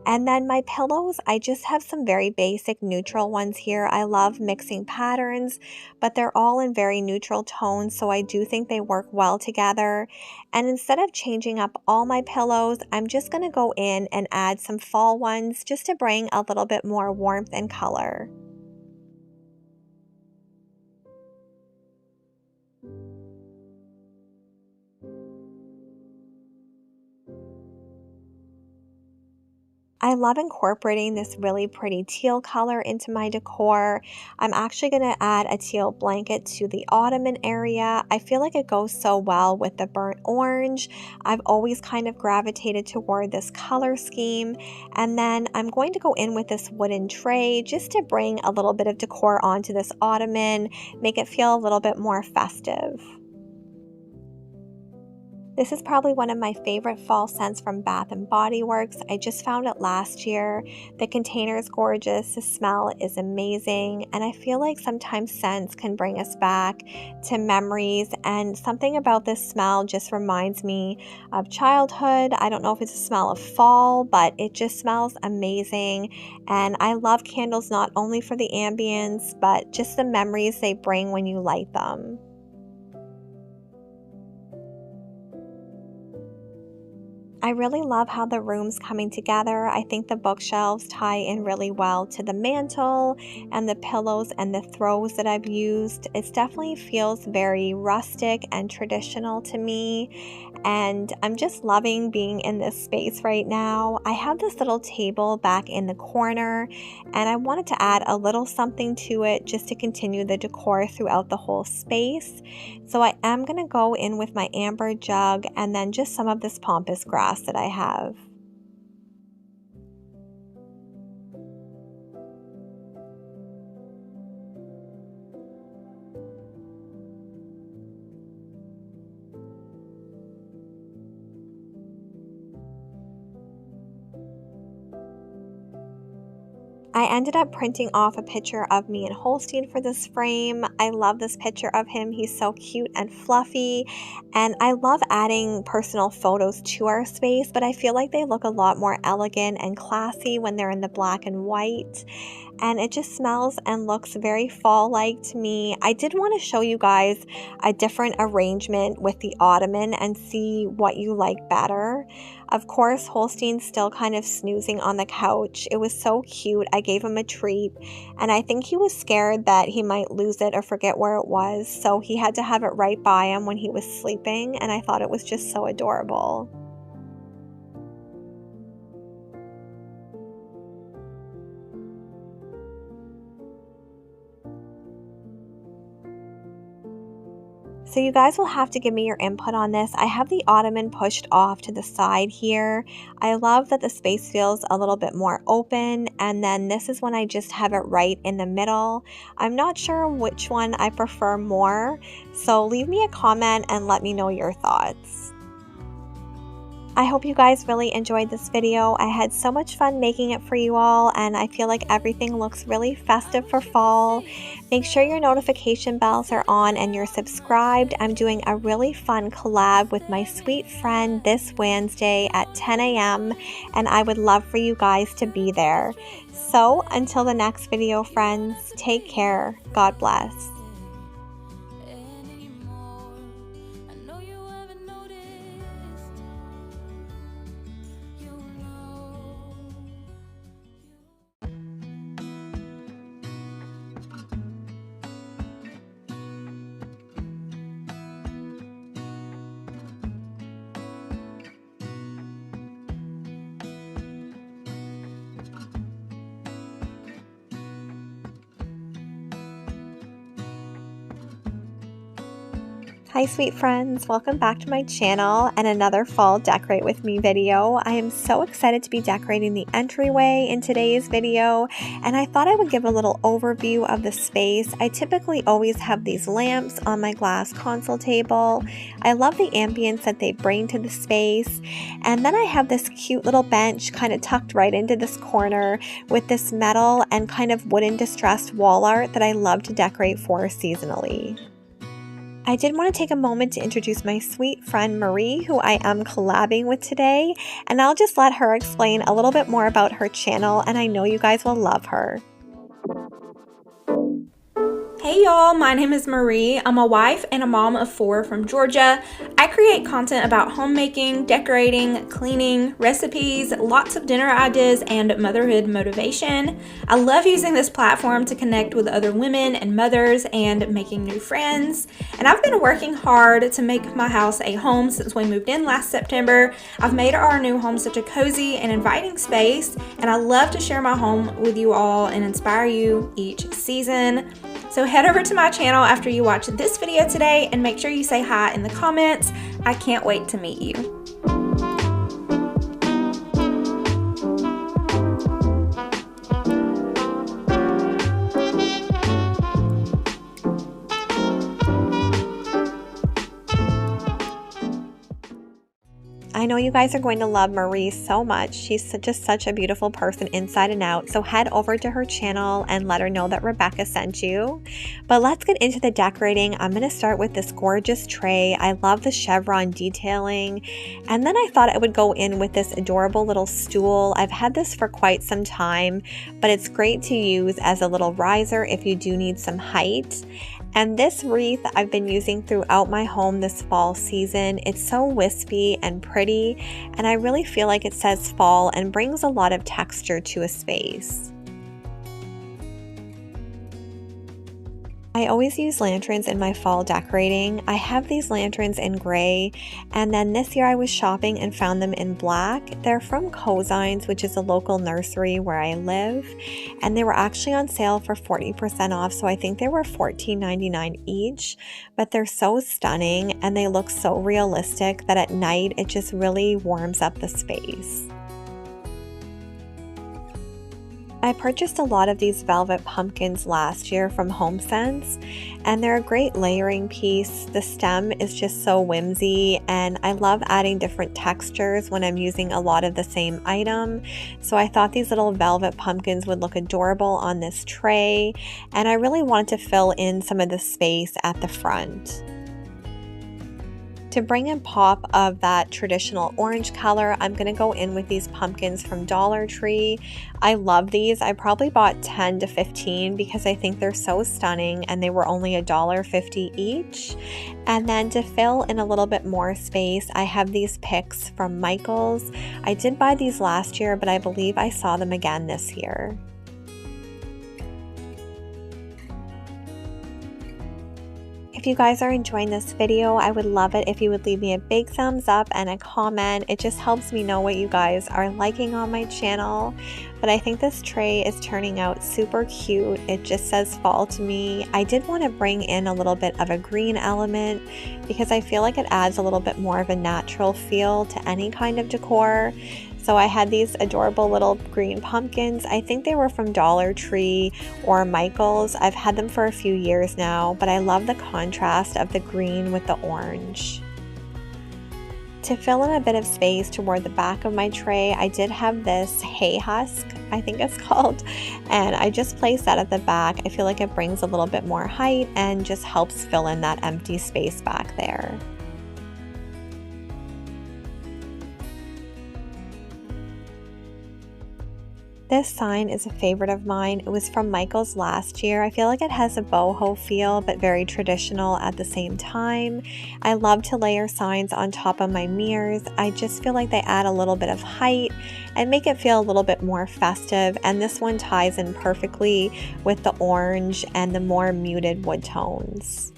And then my pillows, I just have some very basic neutral ones here. I love mixing patterns, but they're all in very neutral tones, so I do think they work well together. And instead of changing up all my pillows, I'm just going to go in and add some fall ones just to bring a little bit more warmth and color. I love incorporating this really pretty teal color into my decor. I'm actually going to add a teal blanket to the ottoman area. I feel like it goes so well with the burnt orange. I've always kind of gravitated toward this color scheme. And then I'm going to go in with this wooden tray just to bring a little bit of decor onto this ottoman, make it feel a little bit more festive. This is probably one of my favorite fall scents from Bath and Body Works. I just found it last year. The container is gorgeous, the smell is amazing, and I feel like sometimes scents can bring us back to memories, and something about this smell just reminds me of childhood. I don't know if it's a smell of fall, but it just smells amazing, and I love candles not only for the ambience, but just the memories they bring when you light them. I really love how the room's coming together. I think the bookshelves tie in really well to the mantle and the pillows and the throws that I've used. It definitely feels very rustic and traditional to me, and I'm just loving being in this space right now. I have this little table back in the corner, and I wanted to add a little something to it just to continue the decor throughout the whole space. So I am going to go in with my amber jug and then just some of this pampas grass that I have. I ended up printing off a picture of me and Holstein for this frame. I love this picture of him. He's so cute and fluffy, and I love adding personal photos to our space, but I feel like they look a lot more elegant and classy when they're in the black and white, and it just smells and looks very fall-like to me. I did want to show you guys a different arrangement with the ottoman and see what you like better. Of course, Holstein's still kind of snoozing on the couch. It was so cute. I gave him a treat, and I think he was scared that he might lose it or forget where it was, so he had to have it right by him when he was sleeping, and I thought it was just so adorable. So you guys will have to give me your input on this. I have the ottoman pushed off to the side here. I love that the space feels a little bit more open, and then this is when I just have it right in the middle. I'm not sure which one I prefer more, so leave me a comment and let me know your thoughts. I hope you guys really enjoyed this video. I had so much fun making it for you all, and I feel like everything looks really festive for fall. Make sure your notification bells are on and you're subscribed. I'm doing a really fun collab with my sweet friend this Wednesday at 10 a.m. and I would love for you guys to be there. So until the next video, friends, take care. God bless. Hi sweet friends, welcome back to my channel and another fall decorate with me video. I am so excited to be decorating the entryway in today's video, and I thought I would give a little overview of the space. I typically always have these lamps on my glass console table. I love the ambience that they bring to the space, and then I have this cute little bench kind of tucked right into this corner with this metal and kind of wooden distressed wall art that I love to decorate for seasonally. I did want to take a moment to introduce my sweet friend Marie, who I am collabing with today, and I'll just let her explain a little bit more about her channel, and I know you guys will love her. Hey y'all, my name is Marie. I'm a wife and a mom of 4 from Georgia. I create content about homemaking, decorating, cleaning, recipes, lots of dinner ideas, and motherhood motivation. I love using this platform to connect with other women and mothers and making new friends. And I've been working hard to make my house a home since we moved in last September. I've made our new home such a cozy and inviting space, and I love to share my home with you all and inspire you each season. So head over to my channel after you watch this video today and make sure you say hi in the comments. I can't wait to meet you. I know you guys are going to love Marie so much. She's just such a beautiful person inside and out. So head over to her channel and let her know that Rebecca sent you. But let's get into the decorating. I'm going to start with this gorgeous tray. I love the chevron detailing. And then I thought I would go in with this adorable little stool. I've had this for quite some time, but it's great to use as a little riser if you do need some height. And this wreath I've been using throughout my home this fall season. It's so wispy and pretty, and I really feel like it says fall and brings a lot of texture to a space. I always use lanterns in my fall decorating. I have these lanterns in gray, and then this year I was shopping and found them in black. They're from Cozines, which is a local nursery where I live, and they were actually on sale for 40% off, so I think they were $14.99 each, but they're so stunning and they look so realistic that at night it just really warms up the space. I purchased a lot of these velvet pumpkins last year from HomeSense, and they're a great layering piece. The stem is just so whimsy, and I love adding different textures when I'm using a lot of the same item. So I thought these little velvet pumpkins would look adorable on this tray, and I really wanted to fill in some of the space at the front. To bring in pop of that traditional orange color, I'm going to go in with these pumpkins from Dollar Tree. I love these. I probably bought 10 to 15 because I think they're so stunning, and they were only $1.50 each. And then to fill in a little bit more space, I have these picks from Michaels. I did buy these last year, but I believe I saw them again this year. If you guys are enjoying this video, I would love it if you would leave me a big thumbs up and a comment. It just helps me know what you guys are liking on my channel. But I think this tray is turning out super cute. It just says fall to me. I did want to bring in a little bit of a green element because I feel like it adds a little bit more of a natural feel to any kind of decor. So I had these adorable little green pumpkins. I think they were from Dollar Tree or Michael's. I've had them for a few years now, but I love the contrast of the green with the orange. To fill in a bit of space toward the back of my tray, I did have this hay husk, I think it's called, and I just placed that at the back. I feel like it brings a little bit more height and just helps fill in that empty space back there. This sign is a favorite of mine. It was from Michael's last year. I feel like it has a boho feel, but very traditional at the same time. I love to layer signs on top of my mirrors. I just feel like they add a little bit of height and make it feel a little bit more festive. And this one ties in perfectly with the orange and the more muted wood tones.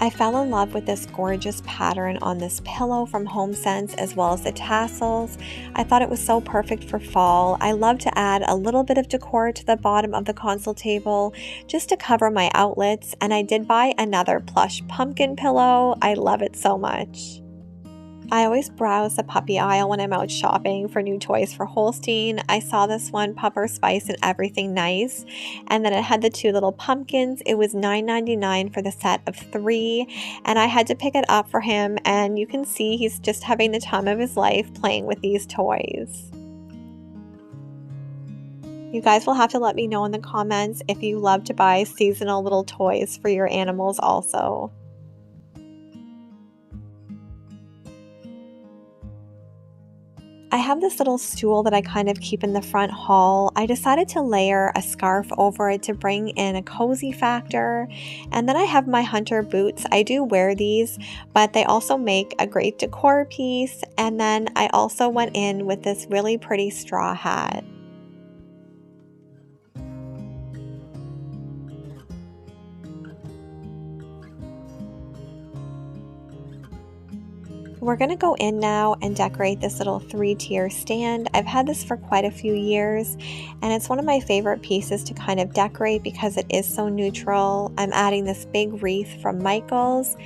I fell in love with this gorgeous pattern on this pillow from HomeSense as well as the tassels. I thought it was so perfect for fall. I love to add a little bit of decor to the bottom of the console table just to cover my outlets, and I did buy another plush pumpkin pillow. I love it so much. I always browse the puppy aisle when I'm out shopping for new toys for Holstein. I saw this one, Pupper Spice and Everything Nice, and then it had the two little pumpkins. It was $9.99 for the set of 3, and I had to pick it up for him, and you can see he's just having the time of his life playing with these toys. You guys will have to let me know in the comments if you love to buy seasonal little toys for your animals also. I have this little stool that I kind of keep in the front hall. I decided to layer a scarf over it to bring in a cozy factor. And then I have my hunter boots. I do wear these, but they also make a great decor piece. And then I also went in with this really pretty straw hat. We're going to go in now and decorate this little 3-tier stand. I've had this for quite a few years, and it's one of my favorite pieces to kind of decorate because it is so neutral. I'm adding this big wreath from Michael's,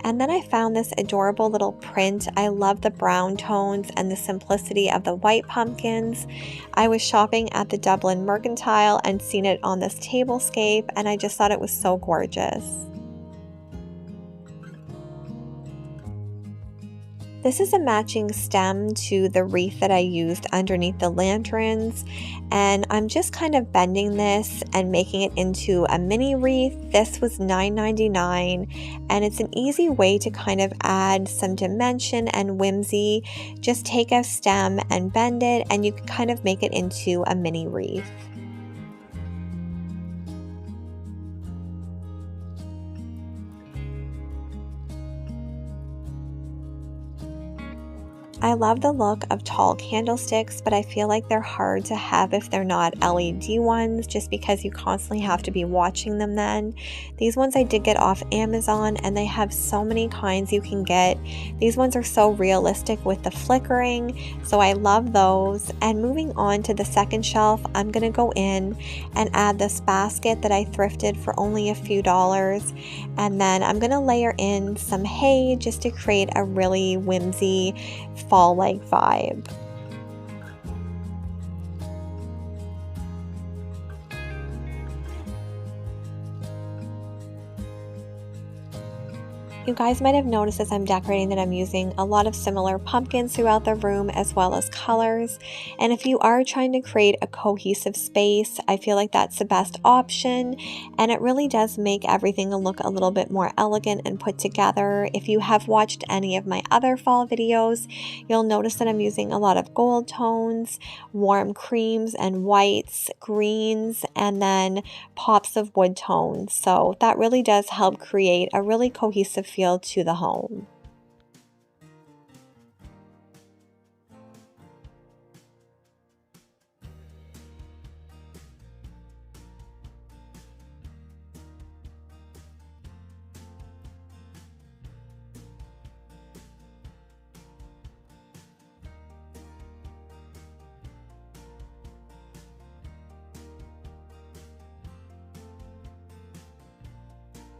and then I found this adorable little print. I love the brown tones and the simplicity of the white pumpkins. I was shopping at the Dublin Mercantile and seen it on this tablescape, and I just thought it was so gorgeous. This is a matching stem to the wreath that I used underneath the lanterns, and I'm just kind of bending this and making it into a mini wreath. This was $9.99, and it's an easy way to kind of add some dimension and whimsy. Just take a stem and bend it, and you can kind of make it into a mini wreath. I love the look of tall candlesticks, but I feel like they're hard to have if they're not LED ones, just because you constantly have to be watching them then. These ones I did get off Amazon, and they have so many kinds you can get. These ones are so realistic with the flickering, so I love those. And moving on to the second shelf, I'm going to go in and add this basket that I thrifted for only a few dollars. And then I'm going to layer in some hay just to create a really whimsy fall-like vibe. You guys might have noticed as I'm decorating that I'm using a lot of similar pumpkins throughout the room as well as colors. And if you are trying to create a cohesive space, I feel like that's the best option. And it really does make everything look a little bit more elegant and put together. If you have watched any of my other fall videos, you'll notice that I'm using a lot of gold tones, warm creams and whites, greens, and then pops of wood tones. So that really does help create a really cohesive feel to the home.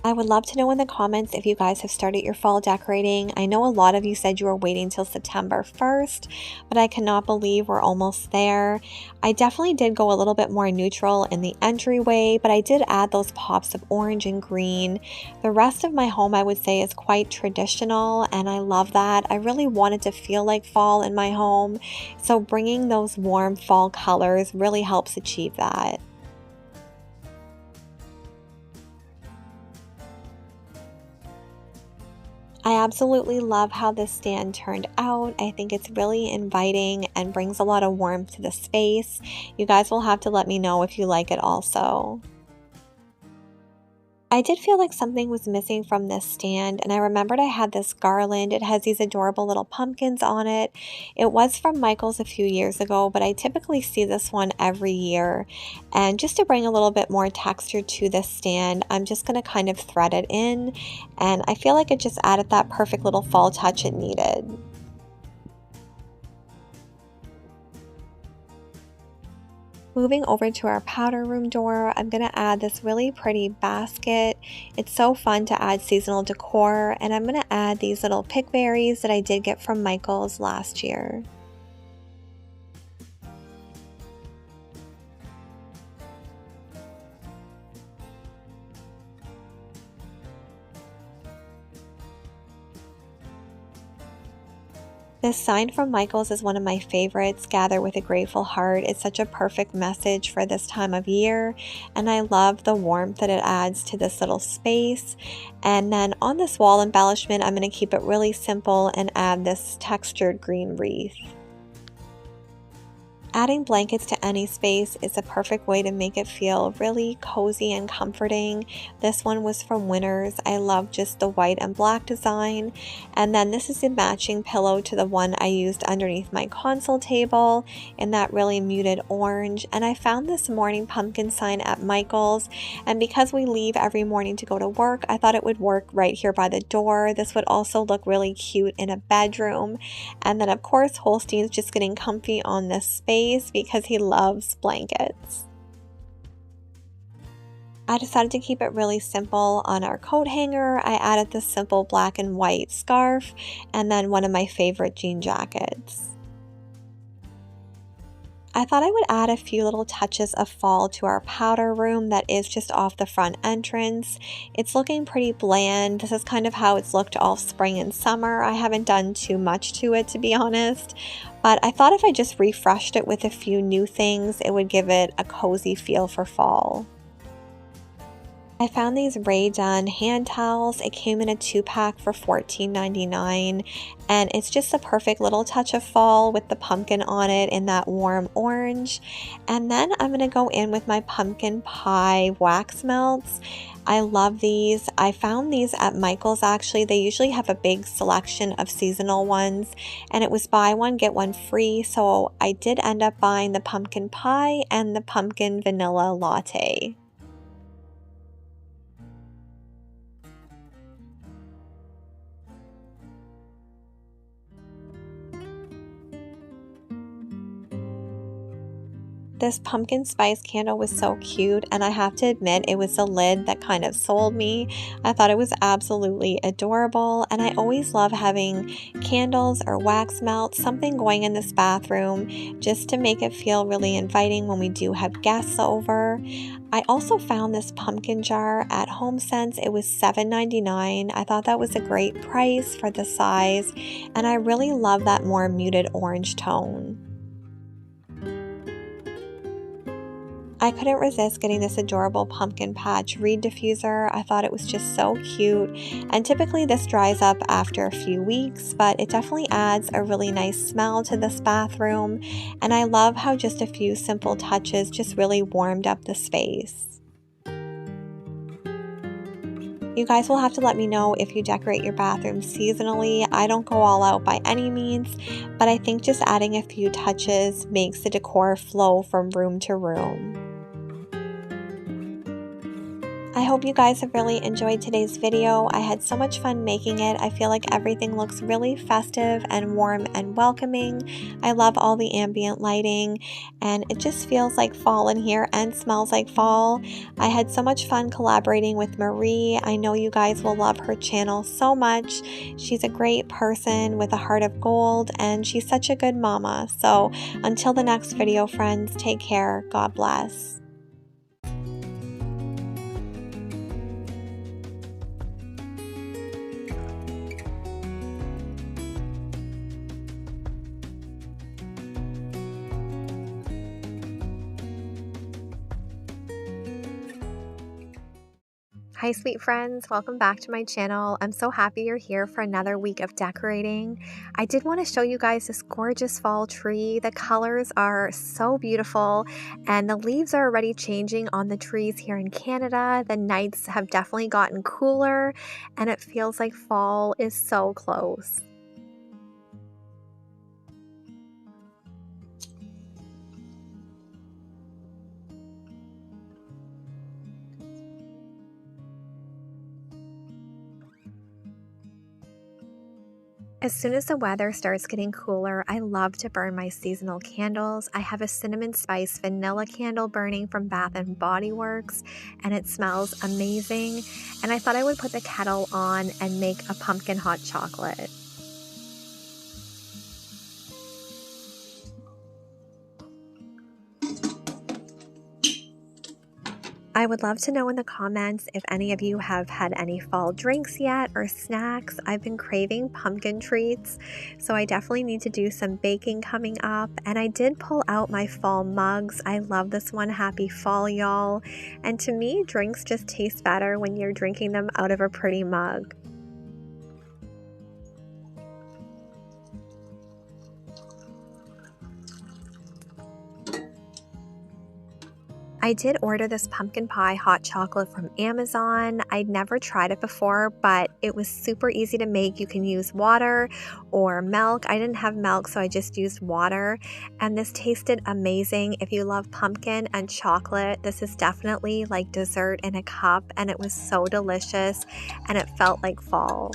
I would love to know in the comments if you guys have started your fall decorating. I know a lot of you said you were waiting till September 1st, but I cannot believe we're almost there. I definitely did go a little bit more neutral in the entryway, but I did add those pops of orange and green. The rest of my home, I would say, is quite traditional, and I love that. I really wanted to feel like fall in my home, so bringing those warm fall colors really helps achieve that. I absolutely love how this stand turned out. I think it's really inviting and brings a lot of warmth to the space. You guys will have to let me know if you like it also. I did feel like something was missing from this stand, and I remembered I had this garland. It has these adorable little pumpkins on it. It was from Michael's a few years ago, but I typically see this one every year. And just to bring a little bit more texture to this stand, I'm just going to kind of thread it in, and I feel like it just added that perfect little fall touch it needed. Moving over to our powder room door, I'm going to add this really pretty basket. It's so fun to add seasonal decor, and I'm going to add these little pickberries that I did get from Michael's last year. This sign from Michael's is one of my favorites, Gather with a Grateful Heart. It's such a perfect message for this time of year, and I love the warmth that it adds to this little space. And then on this wall embellishment, I'm going to keep it really simple and add this textured green wreath. Adding blankets to any space is a perfect way to make it feel really cozy and comforting. This one was from Winners. I love just the white and black design. And then this is a matching pillow to the one I used underneath my console table in that really muted orange. And I found this morning pumpkin sign at Michael's. And because we leave every morning to go to work, I thought it would work right here by the door. This would also look really cute in a bedroom. And then of course, Holstein's just getting comfy on this space because he loves blankets. I decided to keep it really simple on our coat hanger. I added this simple black and white scarf and then one of my favorite jean jackets. I thought I would add a few little touches of fall to our powder room that is just off the front entrance. It's looking pretty bland. This is kind of how it's looked all spring and summer. I haven't done too much to it, to be honest, but I thought if I just refreshed it with a few new things, it would give it a cozy feel for fall. I found these Rae Dunn hand towels. It came in a 2-pack for $14.99, and it's just the perfect little touch of fall with the pumpkin on it in that warm orange. And then I'm going to go in with my pumpkin pie wax melts. I love these. I found these at Michael's actually. They usually have a big selection of seasonal ones, and it was buy one get one free, so I did end up buying the pumpkin pie and the pumpkin vanilla latte. This pumpkin spice candle was so cute, and I have to admit it was the lid that kind of sold me. I thought it was absolutely adorable, and I always love having candles or wax melts, something going in this bathroom just to make it feel really inviting when we do have guests over. I also found this pumpkin jar at HomeSense. It was $7.99. I thought that was a great price for the size, and I really love that more muted orange tone. I couldn't resist getting this adorable pumpkin patch reed diffuser. I thought it was just so cute, and typically this dries up after a few weeks, but it definitely adds a really nice smell to this bathroom, and I love how just a few simple touches just really warmed up the space. You guys will have to let me know if you decorate your bathroom seasonally. I don't go all out by any means, but I think just adding a few touches makes the decor flow from room to room. I hope you guys have really enjoyed today's video. I had so much fun making it. I feel like everything looks really festive and warm and welcoming. I love all the ambient lighting and it just feels like fall in here and smells like fall. I had so much fun collaborating with Marie. I know you guys will love her channel so much. She's a great person with a heart of gold and she's such a good mama. So until the next video, friends, take care. God bless. Hi sweet friends, welcome back to my channel. I'm so happy you're here for another week of decorating. I did want to show you guys this gorgeous fall tree. The colors are so beautiful and the leaves are already changing on the trees here in Canada. The nights have definitely gotten cooler and it feels like fall is so close. As soon as the weather starts getting cooler, I love to burn my seasonal candles. I have a cinnamon spice vanilla candle burning from Bath and Body Works, and it smells amazing. And I thought I would put the kettle on and make a pumpkin hot chocolate. I would love to know in the comments if any of you have had any fall drinks yet or snacks. I've been craving pumpkin treats, so I definitely need to do some baking coming up. And I did pull out my fall mugs. I love this one, Happy Fall, y'all. And to me, drinks just taste better when you're drinking them out of a pretty mug. I did order this pumpkin pie hot chocolate from Amazon. I'd never tried it before, but it was super easy to make. You can use water or milk. I didn't have milk, so I just used water. And this tasted amazing. If you love pumpkin and chocolate, this is definitely like dessert in a cup, and it was so delicious, and it felt like fall.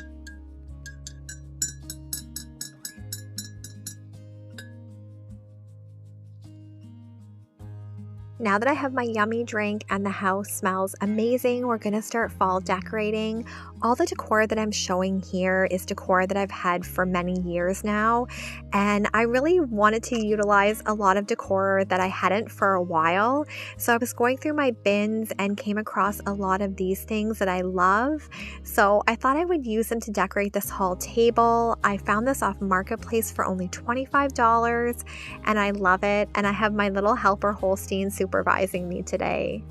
Now that I have my yummy drink and the house smells amazing, we're going to start fall decorating. All the decor that I'm showing here is decor that I've had for many years now, and I really wanted to utilize a lot of decor that I hadn't for a while. So I was going through my bins and came across a lot of these things that I love. So I thought I would use them to decorate this hall table. I found this off Marketplace for only $25 and I love it. And I have my little helper Holstein supervising me today.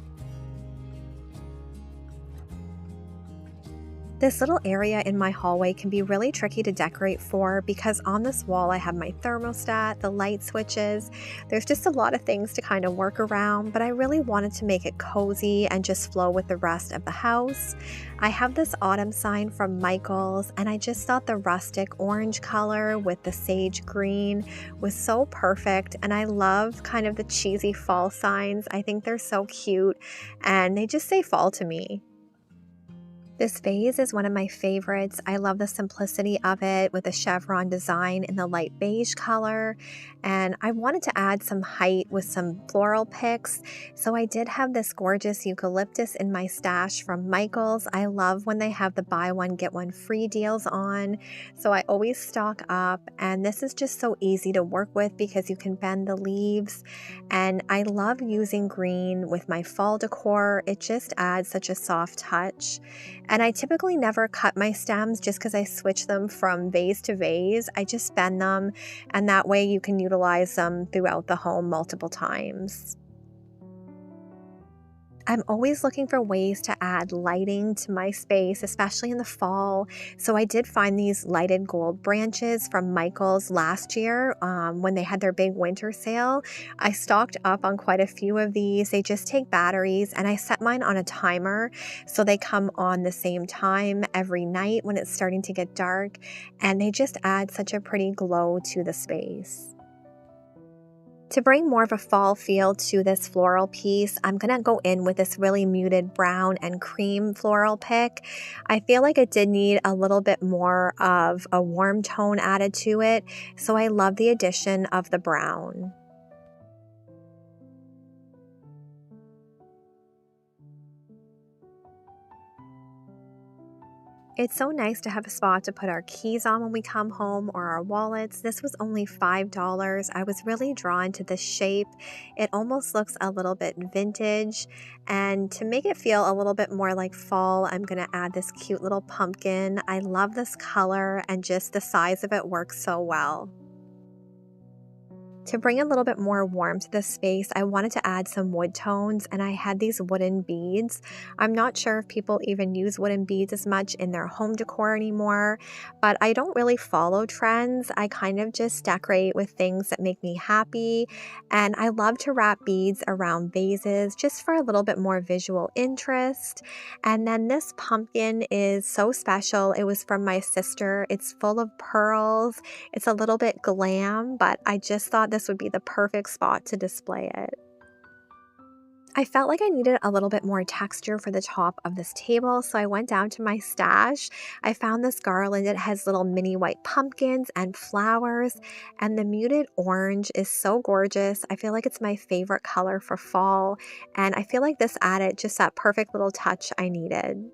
This little area in my hallway can be really tricky to decorate for because on this wall I have my thermostat, the light switches. There's just a lot of things to kind of work around, but I really wanted to make it cozy and just flow with the rest of the house. I have this autumn sign from Michael's, and I just thought the rustic orange color with the sage green was so perfect, and I love kind of the cheesy fall signs. I think they're so cute and they just say fall to me. This vase is one of my favorites. I love the simplicity of it with the chevron design in the light beige color. And I wanted to add some height with some floral picks. So I did have this gorgeous eucalyptus in my stash from Michael's. I love when they have the buy one, get one free deals on. So I always stock up. And this is just so easy to work with because you can bend the leaves. And I love using green with my fall decor. It just adds such a soft touch. And I typically never cut my stems just because I switch them from vase to vase. I just bend them, and that way you can utilize them throughout the home multiple times. I'm always looking for ways to add lighting to my space, especially in the fall. So I did find these lighted gold branches from Michael's last year when they had their big winter sale. I stocked up on quite a few of these. They just take batteries, and I set mine on a timer so they come on the same time every night when it's starting to get dark, and they just add such a pretty glow to the space. To bring more of a fall feel to this floral piece, I'm going to go in with this really muted brown and cream floral pick. I feel like it did need a little bit more of a warm tone added to it, so I love the addition of the brown. It's so nice to have a spot to put our keys on when we come home, or our wallets. This was only $5. I was really drawn to this shape. It almost looks a little bit vintage, and to make it feel a little bit more like fall, I'm going to add this cute little pumpkin. I love this color, and just the size of it works so well. To bring a little bit more warmth to the space, I wanted to add some wood tones, and I had these wooden beads. I'm not sure if people even use wooden beads as much in their home decor anymore, but I don't really follow trends. I kind of just decorate with things that make me happy, and I love to wrap beads around vases just for a little bit more visual interest. And then this pumpkin is so special. It was from my sister. It's full of pearls. It's a little bit glam, but I just thought this would be the perfect spot to display it. I felt like I needed a little bit more texture for the top of this table, so I went down to my stash. I found this garland. It has little mini white pumpkins and flowers, and the muted orange is so gorgeous. I feel like it's my favorite color for fall, and I feel like this added just that perfect little touch I needed.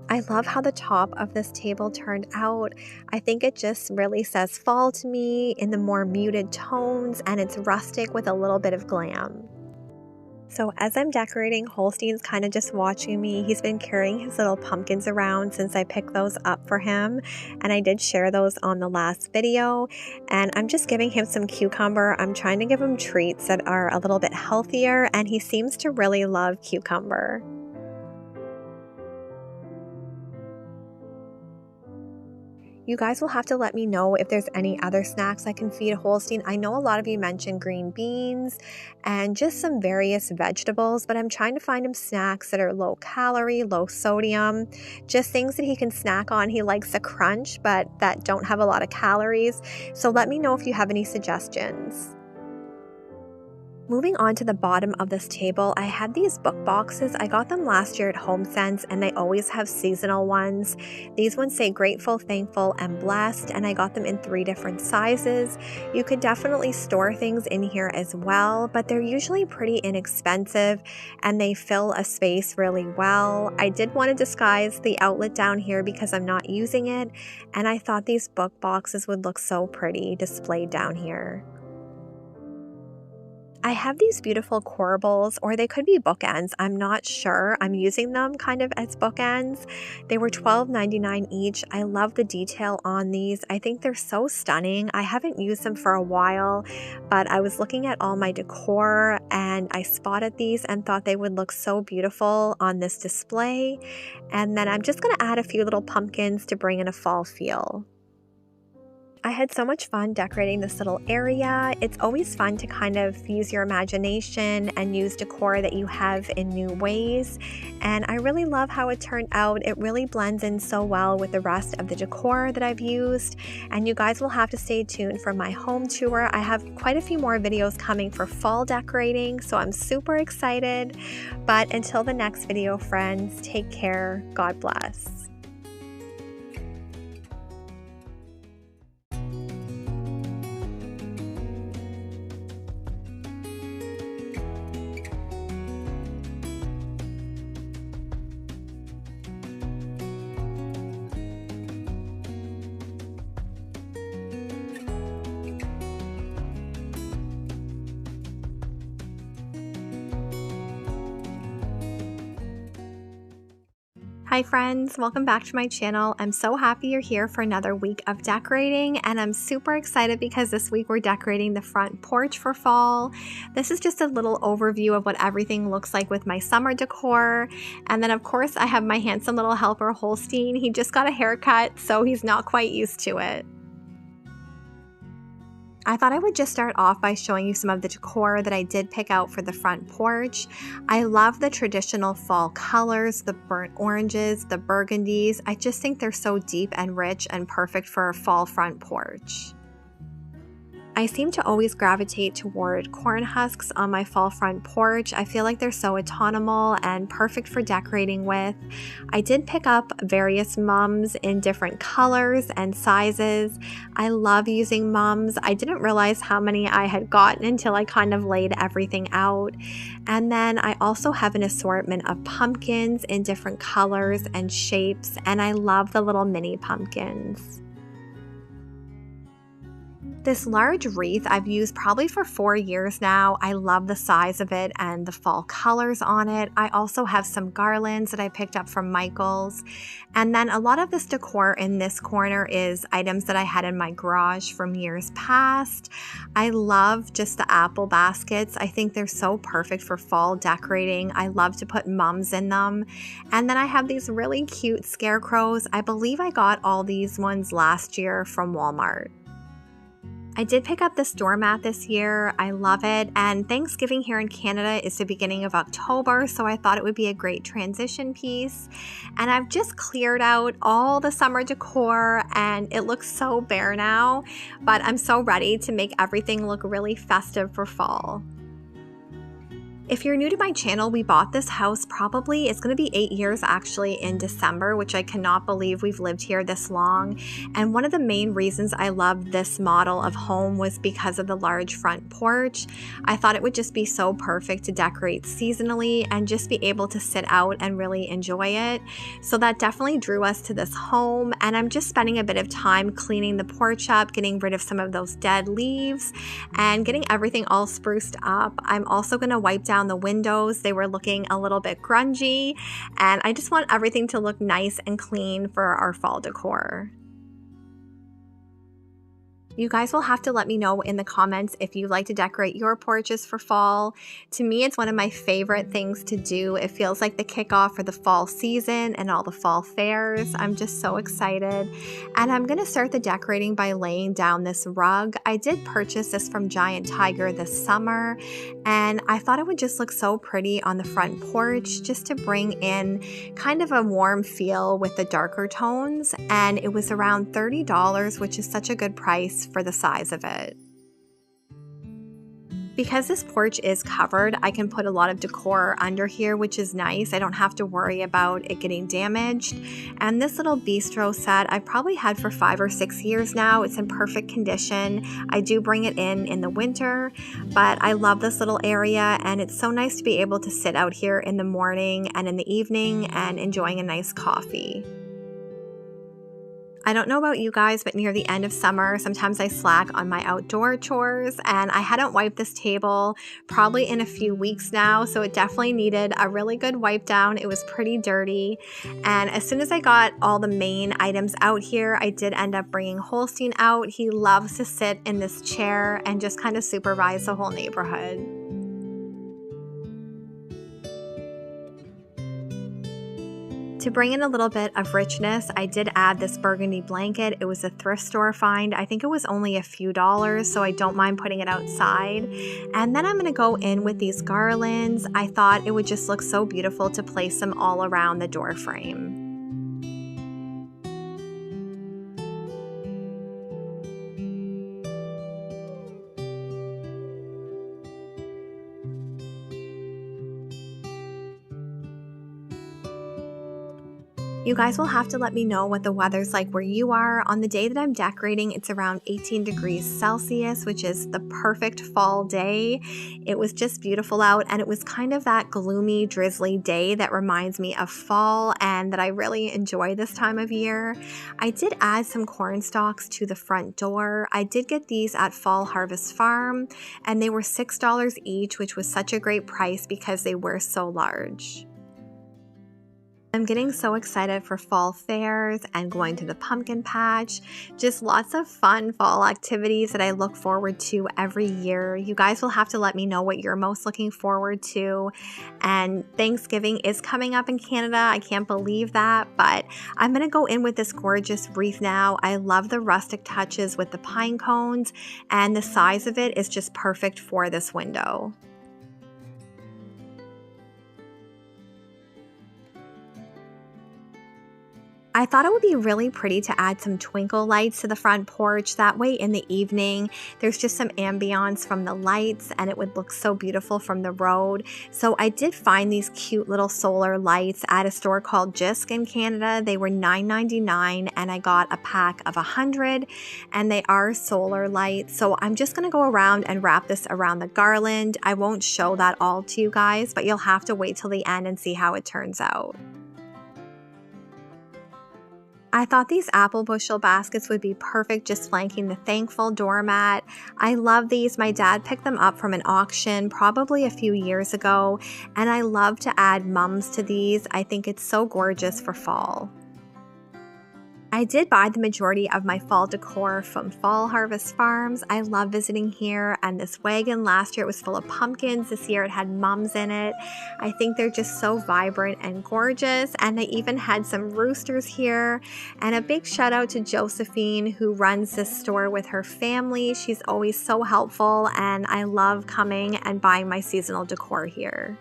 I love how the top of this table turned out. I think it just really says fall to me in the more muted tones, and it's rustic with a little bit of glam. So as I'm decorating, Holstein's kind of just watching me. He's been carrying his little pumpkins around since I picked those up for him, and I did share those on the last video, and I'm just giving him some cucumber. I'm trying to give him treats that are a little bit healthier, and he seems to really love cucumber. You guys will have to let me know if there's any other snacks I can feed Holstein. I know a lot of you mentioned green beans and just some various vegetables, but I'm trying to find him snacks that are low calorie, low sodium, just things that he can snack on. He likes a crunch, but that don't have a lot of calories. So let me know if you have any suggestions. Moving on to the bottom of this table, I had these book boxes. I got them last year at HomeSense, and they always have seasonal ones. These ones say grateful, thankful, and blessed, and I got them in 3 different sizes. You could definitely store things in here as well, but they're usually pretty inexpensive, and they fill a space really well. I did want to disguise the outlet down here because I'm not using it, and I thought these book boxes would look so pretty displayed down here. I have these beautiful corbels, or they could be bookends. I'm not sure. I'm using them kind of as bookends. They were $12.99 each. I love the detail on these. I think they're so stunning. I haven't used them for a while, but I was looking at all my decor and I spotted these and thought they would look so beautiful on this display. And then I'm just going to add a few little pumpkins to bring in a fall feel. I had so much fun decorating this little area. It's always fun to kind of use your imagination and use decor that you have in new ways. And I really love how it turned out. It really blends in so well with the rest of the decor that I've used. And you guys will have to stay tuned for my home tour. I have quite a few more videos coming for fall decorating, so I'm super excited. But until the next video, friends, take care. God bless. Hi friends, welcome back to my channel. I'm so happy you're here for another week of decorating, and I'm super excited because this week we're decorating the front porch for fall. This is just a little overview of what everything looks like with my summer decor. And then of course I have my handsome little helper Holstein. He just got a haircut, so he's not quite used to it. I thought I would just start off by showing you some of the decor that I did pick out for the front porch. I love the traditional fall colors, the burnt oranges, the burgundies. I just think they're so deep and rich and perfect for a fall front porch. I seem to always gravitate toward corn husks on my fall front porch. I feel like they're so autumnal and perfect for decorating with. I did pick up various mums in different colors and sizes. I love using mums. I didn't realize how many I had gotten until I kind of laid everything out. And then I also have an assortment of pumpkins in different colors and shapes, and I love the little mini pumpkins. This large wreath I've used probably for 4 years now. I love the size of it and the fall colors on it. I also have some garlands that I picked up from Michael's. And then a lot of this decor in this corner is items that I had in my garage from years past. I love just the apple baskets. I think they're so perfect for fall decorating. I love to put mums in them. And then I have these really cute scarecrows. I believe I got all these ones last year from Walmart. I did pick up this doormat this year. I love it, and Thanksgiving here in Canada is the beginning of October, so I thought it would be a great transition piece. And I've just cleared out all the summer decor, and it looks so bare now, but I'm so ready to make everything look really festive for fall. If you're new to my channel, we bought this house probably, it's going to be 8 years actually in December, which I cannot believe we've lived here this long. And one of the main reasons I love this model of home was because of the large front porch. I thought it would just be so perfect to decorate seasonally and just be able to sit out and really enjoy it. So that definitely drew us to this home, and I'm just spending a bit of time cleaning the porch up, getting rid of some of those dead leaves and getting everything all spruced up. I'm also going to wipe down the windows. They were looking a little bit grungy, and I just want everything to look nice and clean for our fall decor. You guys will have to let me know in the comments if you like to decorate your porches for fall. To me, it's one of my favorite things to do. It feels like the kickoff for the fall season and all the fall fairs. I'm just so excited. And I'm going to start the decorating by laying down this rug. I did purchase this from Giant Tiger this summer, and I thought it would just look so pretty on the front porch just to bring in kind of a warm feel with the darker tones. And it was around $30, which is such a good price for the size of it. Because this porch is covered, I can put a lot of decor under here, which is nice. I don't have to worry about it getting damaged. And this little bistro set I've probably had for 5 or 6 years now. It's in perfect condition. I do bring it in the winter, but I love this little area, and it's so nice to be able to sit out here in the morning and in the evening and enjoying a nice coffee. I don't know about you guys, but near the end of summer, sometimes I slack on my outdoor chores, and I hadn't wiped this table probably in a few weeks now, so it definitely needed a really good wipe down. It was pretty dirty, and as soon as I got all the main items out here, I did end up bringing Holstein out. He loves to sit in this chair and just kind of supervise the whole neighborhood. To bring in a little bit of richness, I did add this burgundy blanket. It was a thrift store find. I think it was only a few dollars, so I don't mind putting it outside. And then I'm going to go in with these garlands. I thought it would just look so beautiful to place them all around the door frame. You guys will have to let me know what the weather's like where you are. On the day that I'm decorating, it's around 18 degrees Celsius, which is the perfect fall day. It was just beautiful out, and it was kind of that gloomy, drizzly day that reminds me of fall and that I really enjoy this time of year. I did add some corn stalks to the front door. I did get these at Fall Harvest Farm, and they were $6 each, which was such a great price because they were so large. I'm getting so excited for fall fairs and going to the pumpkin patch. Just lots of fun fall activities that I look forward to every year. You guys will have to let me know what you're most looking forward to. And Thanksgiving is coming up in Canada. I can't believe that, but I'm going to go in with this gorgeous wreath now. I love the rustic touches with the pine cones, and the size of it is just perfect for this window. I thought it would be really pretty to add some twinkle lights to the front porch. That way in the evening, there's just some ambiance from the lights and it would look so beautiful from the road. So I did find these cute little solar lights at a store called Jisk in Canada. They were $9.99 and I got a pack of 100 and they are solar lights. So I'm just going to go around and wrap this around the garland. I won't show that all to you guys, but you'll have to wait till the end and see how it turns out. I thought these apple bushel baskets would be perfect just flanking the thankful doormat. I love these. My dad picked them up from an auction probably a few years ago, and I love to add mums to these. I think it's so gorgeous for fall. I did buy the majority of my fall decor from Fall Harvest Farms. I love visiting here, and this wagon last year it was full of pumpkins. This year it had mums in it. I think they're just so vibrant and gorgeous, and they even had some roosters here. And a big shout out to Josephine, who runs this store with her family. She's always so helpful, and I love coming and buying my seasonal decor here.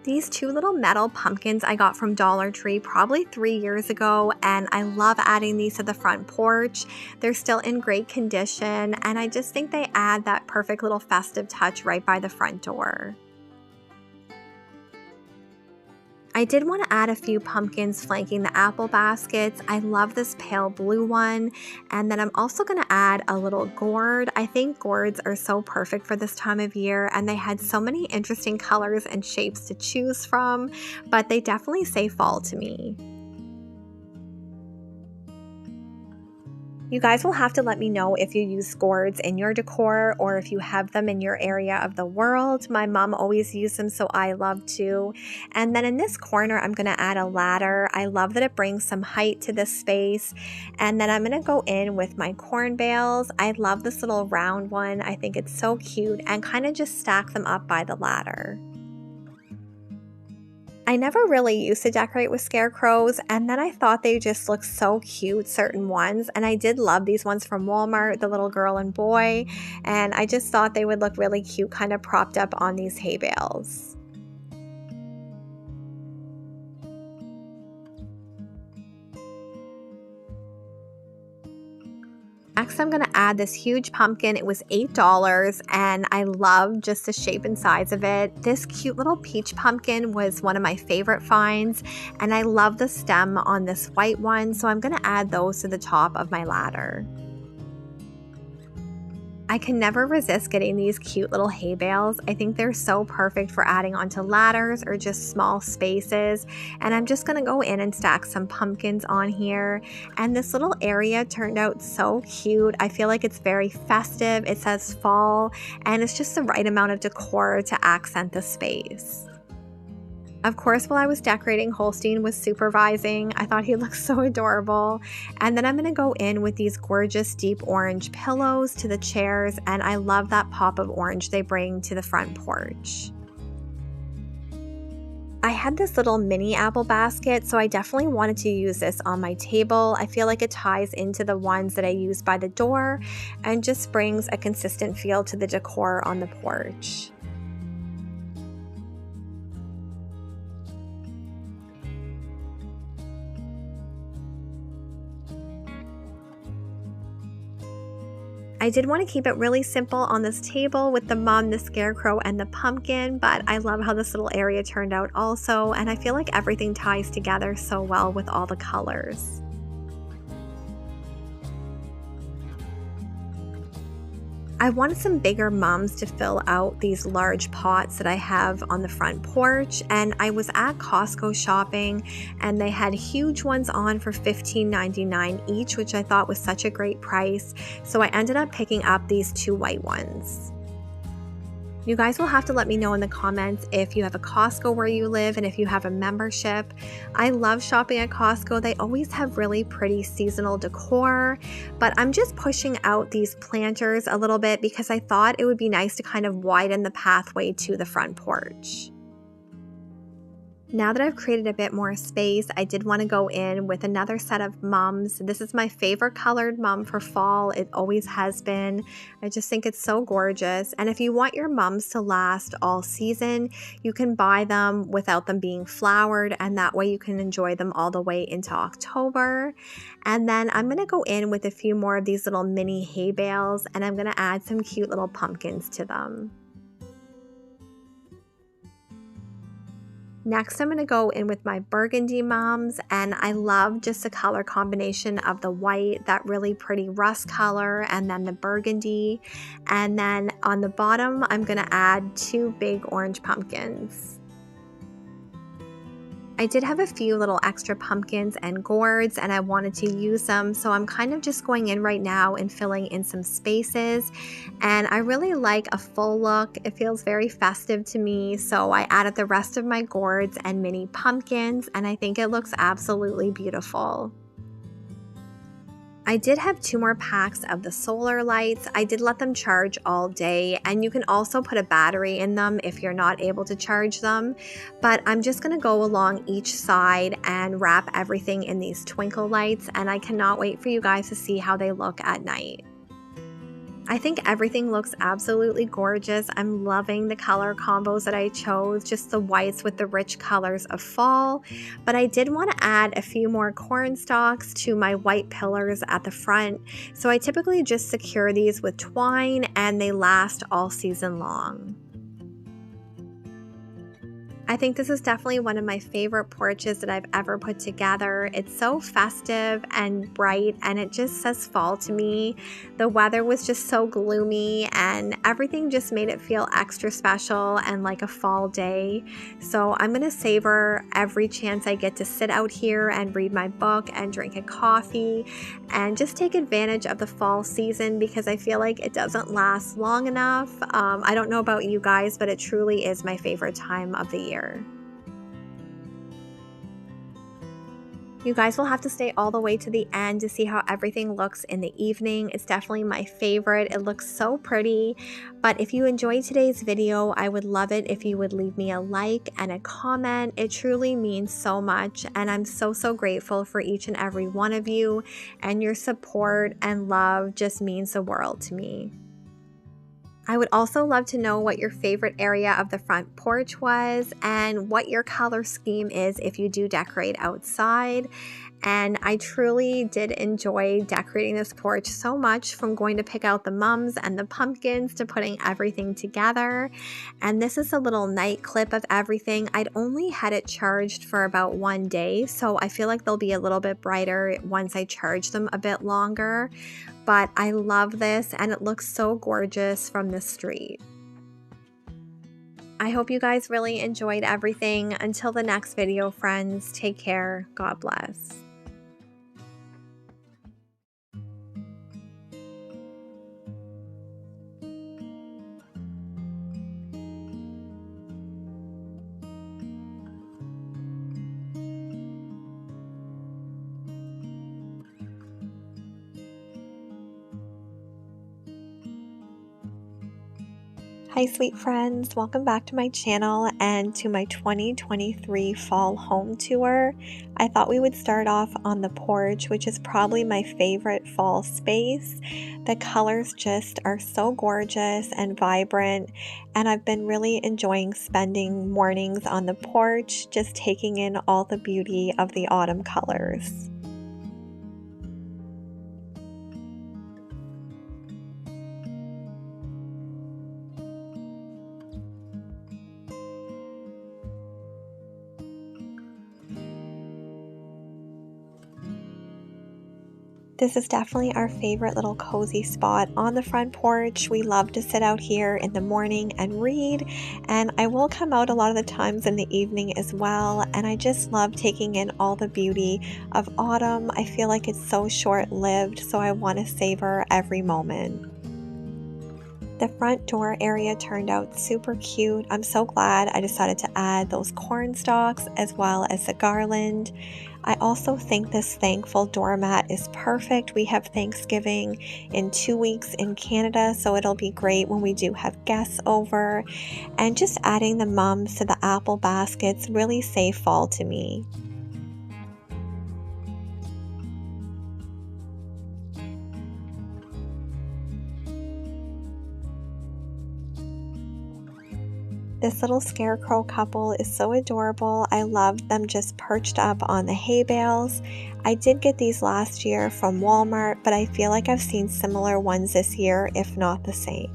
These two little metal pumpkins I got from Dollar Tree probably 3 years ago, and I love adding these to the front porch. They're still in great condition, and I just think they add that perfect little festive touch right by the front door. I did want to add a few pumpkins flanking the apple baskets. I love this pale blue one. And then I'm also going to add a little gourd. I think gourds are so perfect for this time of year, and they had so many interesting colors and shapes to choose from, but they definitely say fall to me. You guys will have to let me know if you use gourds in your decor or if you have them in your area of the world. My mom always used them, so I love to. And then in this corner, I'm going to add a ladder. I love that it brings some height to this space. And then I'm going to go in with my corn bales. I love this little round one. I think it's so cute, and kind of just stack them up by the ladder. I never really used to decorate with scarecrows, and then I thought they just looked so cute, certain ones, and I did love these ones from Walmart, the little girl and boy, and I just thought they would look really cute kind of propped up on these hay bales. Next, I'm going to add this huge pumpkin. It was $8, and I love just the shape and size of it. This cute little peach pumpkin was one of my favorite finds, and I love the stem on this white one, so I'm going to add those to the top of my ladder. I can never resist getting these cute little hay bales. I think they're so perfect for adding onto ladders or just small spaces. And I'm just going to go in and stack some pumpkins on here. And this little area turned out so cute. I feel like it's very festive. It says fall, and it's just the right amount of decor to accent the space. Of course, while I was decorating, Holstein was supervising. I thought he looked so adorable. And then I'm going to go in with these gorgeous deep orange pillows to the chairs, and I love that pop of orange they bring to the front porch. I had this little mini apple basket, so I definitely wanted to use this on my table. I feel like it ties into the ones that I use by the door and just brings a consistent feel to the decor on the porch. I did want to keep it really simple on this table with the mum, the scarecrow, and the pumpkin, but I love how this little area turned out also, and I feel like everything ties together so well with all the colors. I wanted some bigger mums to fill out these large pots that I have on the front porch, and I was at Costco shopping, and they had huge ones on for $15.99 each, which I thought was such a great price, so I ended up picking up these two white ones. You guys will have to let me know in the comments if you have a Costco where you live and if you have a membership. I love shopping at Costco. They always have really pretty seasonal decor, but I'm just pushing out these planters a little bit because I thought it would be nice to kind of widen the pathway to the front porch. Now that I've created a bit more space, I did want to go in with another set of mums. This is my favorite colored mum for fall. It always has been. I just think it's so gorgeous. And if you want your mums to last all season, you can buy them without them being flowered, and that way you can enjoy them all the way into October. And then I'm going to go in with a few more of these little mini hay bales, and I'm going to add some cute little pumpkins to them. Next, I'm going to go in with my burgundy mums, and I love just the color combination of the white, that really pretty rust color, and then the burgundy. And then on the bottom, I'm going to add 2 big orange pumpkins. I did have a few little extra pumpkins and gourds, and I wanted to use them, so I'm kind of just going in right now and filling in some spaces. And I really like a full look. It feels very festive to me, so I added the rest of my gourds and mini pumpkins, and I think it looks absolutely beautiful. I did have 2 more packs of the solar lights. I did let them charge all day, and you can also put a battery in them if you're not able to charge them. But I'm just going to go along each side and wrap everything in these twinkle lights, and I cannot wait for you guys to see how they look at night. I think everything looks absolutely gorgeous. I'm loving the color combos that I chose, just the whites with the rich colors of fall. But I did want to add a few more corn stalks to my white pillars at the front. So I typically just secure these with twine, and they last all season long. I think this is definitely one of my favorite porches that I've ever put together. It's so festive and bright, and it just says fall to me. The weather was just so gloomy, and everything just made it feel extra special and like a fall day. So I'm going to savor every chance I get to sit out here and read my book and drink a coffee and just take advantage of the fall season, because I feel like it doesn't last long enough. I don't know about you guys, but it truly is my favorite time of the year. You guys will have to stay all the way to the end to see how everything looks in the evening. It's definitely my favorite. It looks so pretty. But if you enjoyed today's video, I would love it if you would leave me a like and a comment. It truly means so much, and I'm so grateful for each and every one of you, and your support and love just means the world to me. I would also love to know what your favorite area of the front porch was and what your color scheme is if you do decorate outside. And I truly did enjoy decorating this porch so much, from going to pick out the mums and the pumpkins to putting everything together. And this is a little night clip of everything. I'd only had it charged for about 1 day, so I feel like they'll be a little bit brighter once I charge them a bit longer. But I love this, and it looks so gorgeous from the street. I hope you guys really enjoyed everything. Until the next video, friends, take care. God bless. Hi sweet friends, welcome back to my channel and to my 2023 fall home tour. I thought we would start off on the porch, which is probably my favorite fall space. The colors just are so gorgeous and vibrant, and I've been really enjoying spending mornings on the porch, just taking in all the beauty of the autumn colors. This is definitely our favorite little cozy spot on the front porch. We love to sit out here in the morning and read, and I will come out a lot of the times in the evening as well, and I just love taking in all the beauty of autumn. I feel like it's so short-lived, so I want to savor every moment. The front door area turned out super cute. I'm so glad I decided to add those corn stalks as well as the garland. I also think this thankful doormat is perfect. We have Thanksgiving in 2 weeks in Canada, so it'll be great when we do have guests over. And just adding the mums to the apple baskets really say fall to me. This little scarecrow couple is so adorable. I love them just perched up on the hay bales. I did get these last year from Walmart, but I feel like I've seen similar ones this year, if not the same.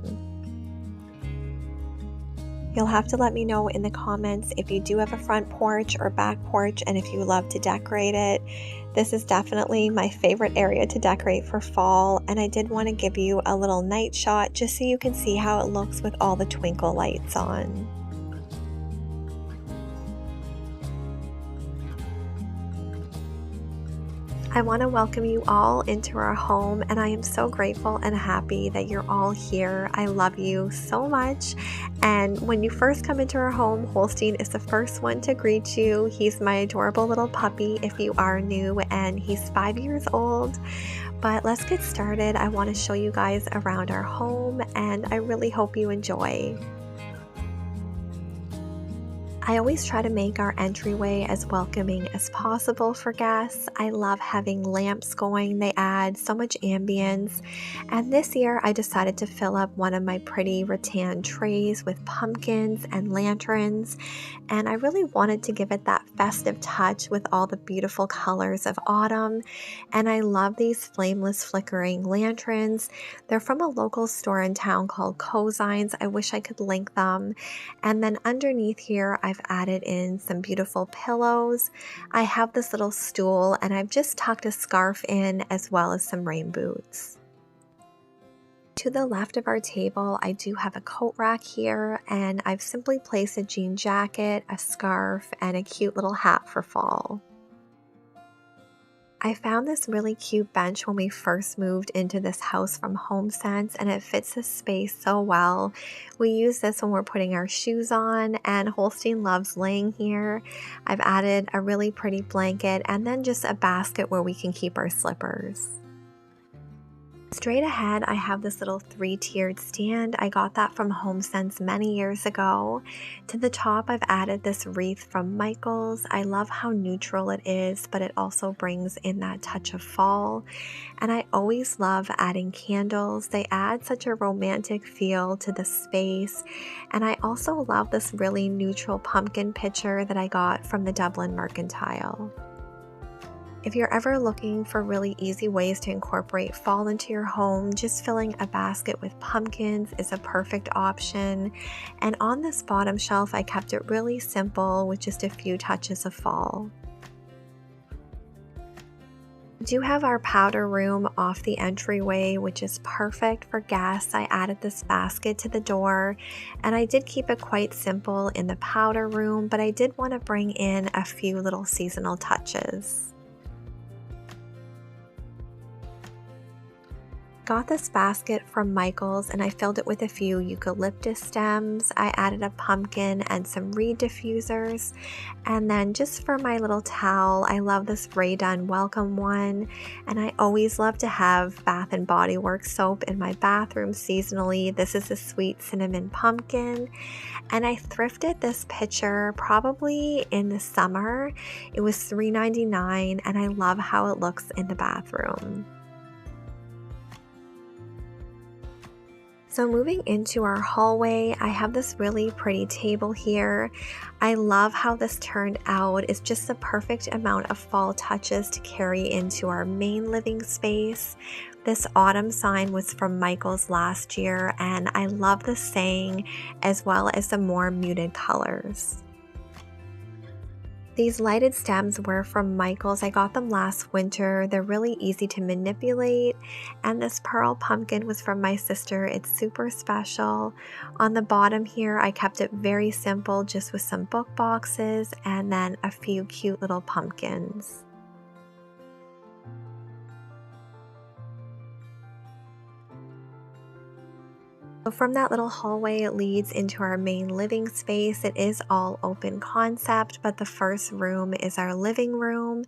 You'll have to let me know in the comments if you do have a front porch or back porch and if you love to decorate it. This is definitely my favorite area to decorate for fall, and I did want to give you a little night shot just so you can see how it looks with all the twinkle lights on. I want to welcome you all into our home, and I am so grateful and happy that you're all here. I love you so much. And when you first come into our home, Holstein is the first one to greet you. He's my adorable little puppy if you are new, and he's 5 years old. But let's get started. I want to show you guys around our home, and I really hope you enjoy. I always try to make our entryway as welcoming as possible for guests. I love having lamps going. They add so much ambience. And this year I decided to fill up one of my pretty rattan trays with pumpkins and lanterns. And I really wanted to give it that festive touch with all the beautiful colors of autumn. And I love these flameless flickering lanterns. They're from a local store in town called Cozines. I wish I could link them. And then underneath here, I've added in some beautiful pillows. I have this little stool, and I've just tucked a scarf in as well as some rain boots. To the left of our table, I do have a coat rack here, and I've simply placed a jean jacket, a scarf, and a cute little hat for fall. I found this really cute bench when we first moved into this house from HomeSense, and it fits the space so well. We use this when we're putting our shoes on, and Holstein loves laying here. I've added a really pretty blanket and then just a basket where we can keep our slippers. Straight ahead, I have this little 3-tiered stand. I got that from HomeSense many years ago. To the top, I've added this wreath from Michaels. I love how neutral it is, but it also brings in that touch of fall. And I always love adding candles. They add such a romantic feel to the space. And I also love this really neutral pumpkin picture that I got from the Dublin Mercantile. If you're ever looking for really easy ways to incorporate fall into your home, just filling a basket with pumpkins is a perfect option. And on this bottom shelf, I kept it really simple with just a few touches of fall. We do have our powder room off the entryway, which is perfect for guests. I added this basket to the door, and I did keep it quite simple in the powder room, but I did want to bring in a few little seasonal touches. Got this basket from Michaels, and I filled it with a few eucalyptus stems. I added a pumpkin and some reed diffusers, and then just for my little towel, I love this Rae Dunn Welcome one, and I always love to have Bath and Body Works soap in my bathroom seasonally. This is a sweet cinnamon pumpkin, and I thrifted this pitcher probably in the summer. It was $3.99, and I love how it looks in the bathroom. So moving into our hallway, I have this really pretty table here. I love how this turned out. It's just the perfect amount of fall touches to carry into our main living space. This autumn sign was from Michaels last year, and I love the saying as well as the more muted colors. These lighted stems were from Michaels. I got them last winter. They're really easy to manipulate. And this pearl pumpkin was from my sister. It's super special. On the bottom here, I kept it very simple, just with some book boxes and then a few cute little pumpkins. So from that little hallway, it leads into our main living space. It is all open concept, but the first room is our living room.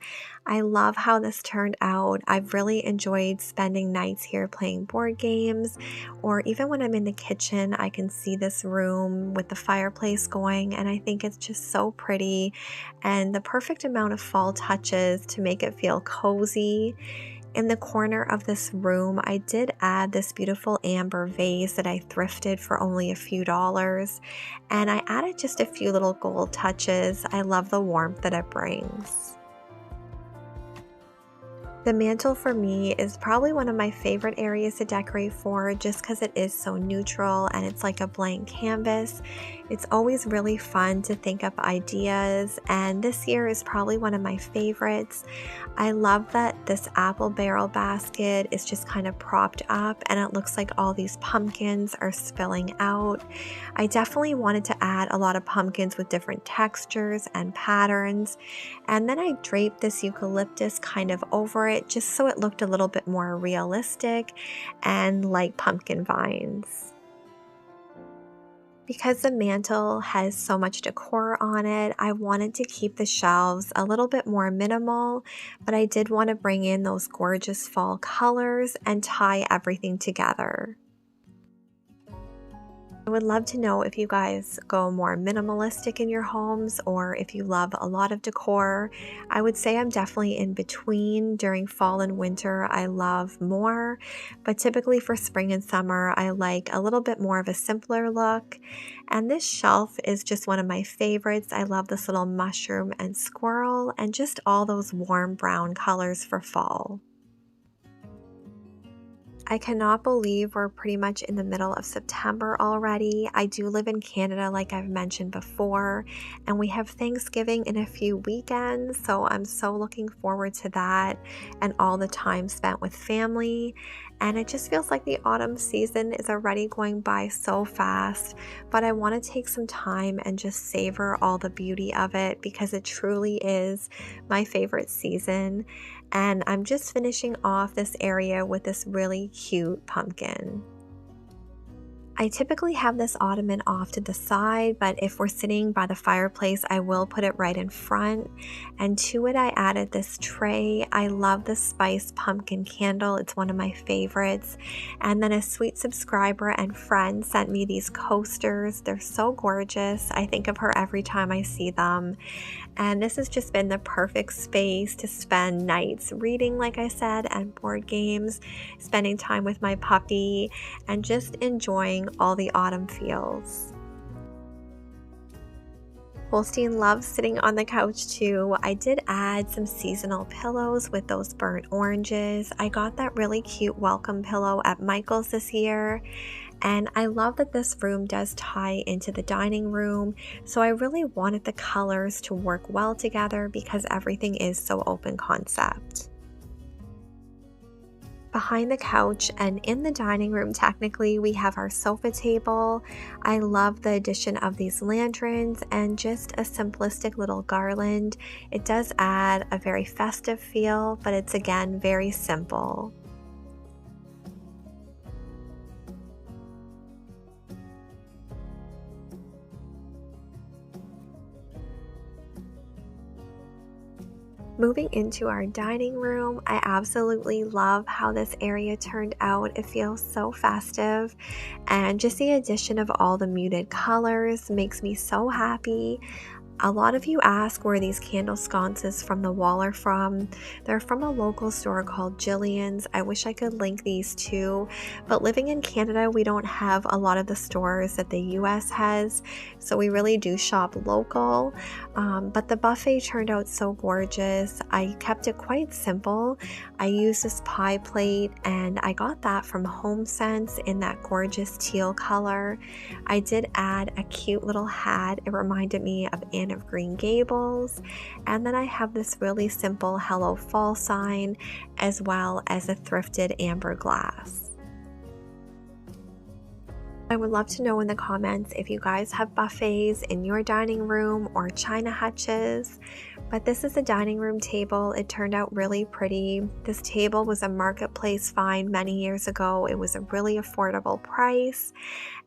I love how this turned out. I've really enjoyed spending nights here playing board games, or even when I'm in the kitchen, I can see this room with the fireplace going, and I think it's just so pretty and the perfect amount of fall touches to make it feel cozy. In the corner of this room, I did add this beautiful amber vase that I thrifted for only a few dollars, and I added just a few little gold touches. I love the warmth that it brings. The mantle for me is probably one of my favorite areas to decorate for, just because it is so neutral and it's like a blank canvas. It's always really fun to think up ideas, and this year is probably one of my favorites. I love that this apple barrel basket is just kind of propped up and it looks like all these pumpkins are spilling out. I definitely wanted to add a lot of pumpkins with different textures and patterns, and then I draped this eucalyptus kind of over it just so it looked a little bit more realistic and like pumpkin vines. Because the mantle has so much decor on it, I wanted to keep the shelves a little bit more minimal, but I did want to bring in those gorgeous fall colors and tie everything together. I would love to know if you guys go more minimalistic in your homes or if you love a lot of decor. I would say I'm definitely in between. During fall and winter, I love more, but typically for spring and summer, I like a little bit more of a simpler look. And this shelf is just one of my favorites. I love this little mushroom and squirrel and just all those warm brown colors for fall. I cannot believe we're pretty much in the middle of September already. I do live in Canada, like I've mentioned before, and we have Thanksgiving in a few weekends, so I'm so looking forward to that and all the time spent with family. And it just feels like the autumn season is already going by so fast, but I want to take some time and just savor all the beauty of it because it truly is my favorite season. And I'm just finishing off this area with this really cute pumpkin. I typically have this ottoman off to the side, but if we're sitting by the fireplace, I will put it right in front. And to it, I added this tray. I love the spice pumpkin candle. It's one of my favorites. And then a sweet subscriber and friend sent me these coasters. They're so gorgeous. I think of her every time I see them. And this has just been the perfect space to spend nights reading, like I said, and board games, spending time with my puppy, and just enjoying all the autumn feels. Holstein loves sitting on the couch too. I did add some seasonal pillows with those burnt oranges. I got that really cute welcome pillow at Michael's this year. And I love that this room does tie into the dining room, so I really wanted the colors to work well together because everything is so open concept. Behind the couch and in the dining room, technically, we have our sofa table. I love the addition of these lanterns and just a simplistic little garland. It does add a very festive feel, but it's again very simple. Moving into our dining room, I absolutely love how this area turned out. It feels so festive, and just the addition of all the muted colors makes me so happy. A lot of you ask where these candle sconces from the wall are from. They're from a local store called Jillian's. I wish I could link these too, but living in Canada, we don't have a lot of the stores that the US has, so we really do shop local. But the buffet turned out so gorgeous. I kept it quite simple. I used this pie plate, and I got that from HomeSense in that gorgeous teal color. I did add a cute little hat. It reminded me of Anne of Green Gables, and then I have this really simple Hello Fall sign as well as a thrifted amber glass. I would love to know in the comments if you guys have buffets in your dining room or china hutches. But this is a dining room table. It turned out really pretty. This table was a marketplace find many years ago. It was a really affordable price,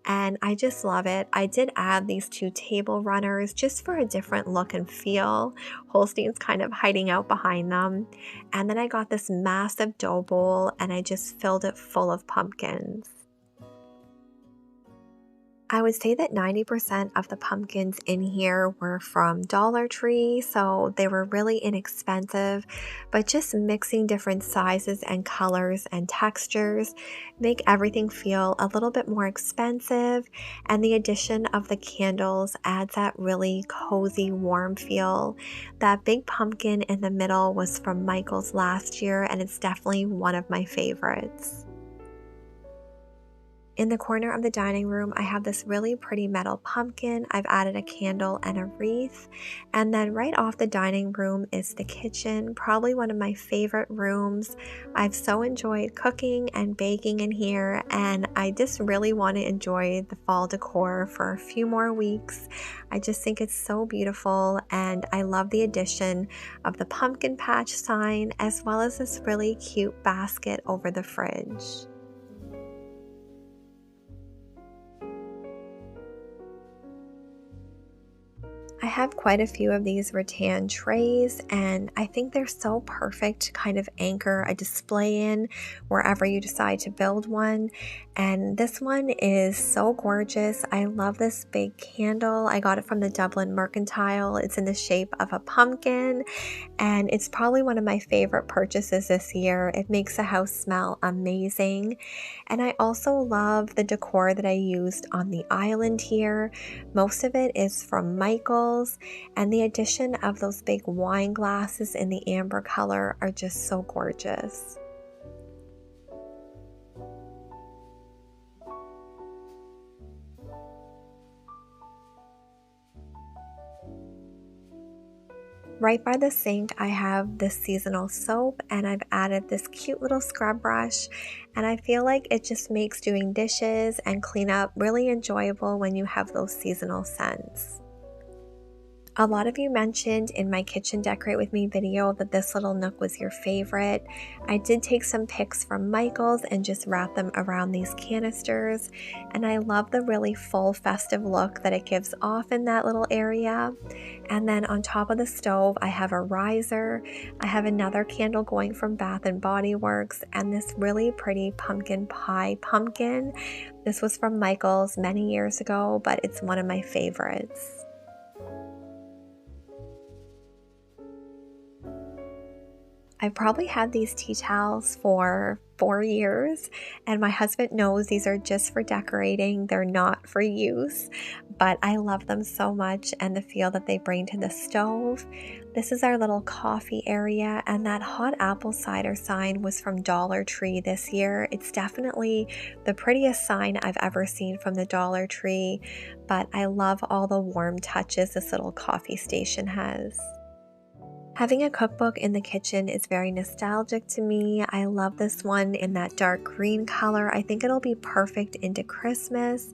and I just love it. I did add these 2 table runners just for a different look and feel. Holstein's kind of hiding out behind them. And then I got this massive dough bowl and I just filled it full of pumpkins. I would say that 90% of the pumpkins in here were from Dollar Tree, so they were really inexpensive, but just mixing different sizes and colors and textures make everything feel a little bit more expensive, and the addition of the candles adds that really cozy, warm feel. That big pumpkin in the middle was from Michael's last year, and it's definitely one of my favorites. In the corner of the dining room, I have this really pretty metal pumpkin. I've added a candle and a wreath. And then right off the dining room is the kitchen, probably one of my favorite rooms. I've so enjoyed cooking and baking in here, and I just really want to enjoy the fall decor for a few more weeks. I just think it's so beautiful, and I love the addition of the pumpkin patch sign as well as this really cute basket over the fridge. I have quite a few of these rattan trays, and I think they're so perfect to kind of anchor a display in wherever you decide to build one. And this one is so gorgeous. I love this big candle. I got it from the Dublin Mercantile. It's in the shape of a pumpkin, and it's probably one of my favorite purchases this year. It makes the house smell amazing. And I also love the decor that I used on the island here. Most of it is from Michael's, and the addition of those big wine glasses in the amber color are just so gorgeous. Right by the sink, I have this seasonal soap, and I've added this cute little scrub brush, and I feel like it just makes doing dishes and cleanup really enjoyable when you have those seasonal scents. A lot of you mentioned in my Kitchen Decorate With Me video that this little nook was your favorite. I did take some pics from Michael's and just wrap them around these canisters, and I love the really full festive look that it gives off in that little area. And then on top of the stove, I have a riser. I have another candle going from Bath and Body Works, and this really pretty pumpkin pie pumpkin. This was from Michael's many years ago, but it's one of my favorites. I've probably had these tea towels for 4 years, and my husband knows these are just for decorating. They're not for use, but I love them so much and the feel that they bring to the stove. This is our little coffee area, and that hot apple cider sign was from Dollar Tree this year. It's definitely the prettiest sign I've ever seen from the Dollar Tree, but I love all the warm touches this little coffee station has. Having a cookbook in the kitchen is very nostalgic to me. I love this one in that dark green color. I think it'll be perfect into Christmas.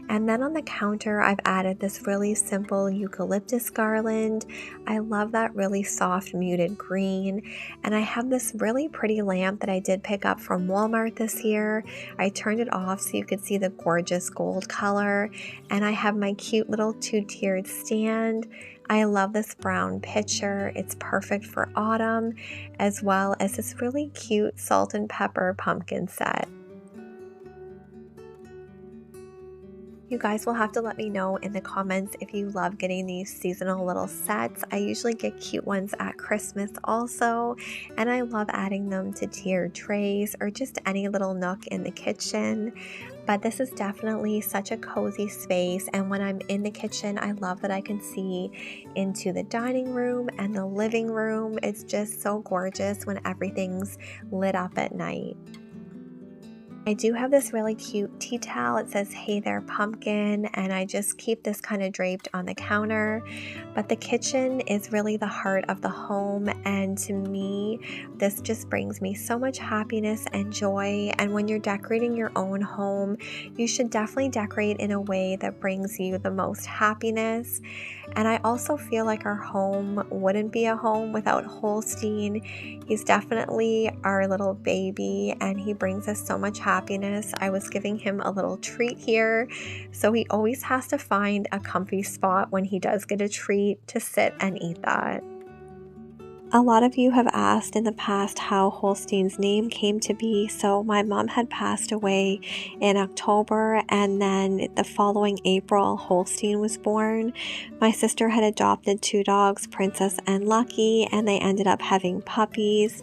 And then on the counter, I've added this really simple eucalyptus garland. I love that really soft muted green. And I have this really pretty lamp that I did pick up from Walmart this year. I turned it off so you could see the gorgeous gold color. And I have my cute little 2-tiered stand. I love this brown pitcher. It's perfect for autumn, as well as this really cute salt and pepper pumpkin set. You guys will have to let me know in the comments if you love getting these seasonal little sets. I usually get cute ones at Christmas also, and I love adding them to tiered trays or just any little nook in the kitchen. But this is definitely such a cozy space, and when I'm in the kitchen, I love that I can see into the dining room and the living room. It's just so gorgeous when everything's lit up at night. I do have this really cute tea towel. It says, "Hey there, pumpkin," and I just keep this kind of draped on the counter. But the kitchen is really the heart of the home, and to me, this just brings me so much happiness and joy. And when you're decorating your own home, you should definitely decorate in a way that brings you the most happiness. And I also feel like our home wouldn't be a home without Holstein. He's definitely our little baby, and he brings us so much happiness. I was giving him a little treat here, so he always has to find a comfy spot when he does get a treat to sit and eat that. A lot of you have asked in the past how Holstein's name came to be. So my mom had passed away in October, and then the following April, Holstein was born. My sister had adopted 2 dogs, Princess and Lucky, and they ended up having puppies.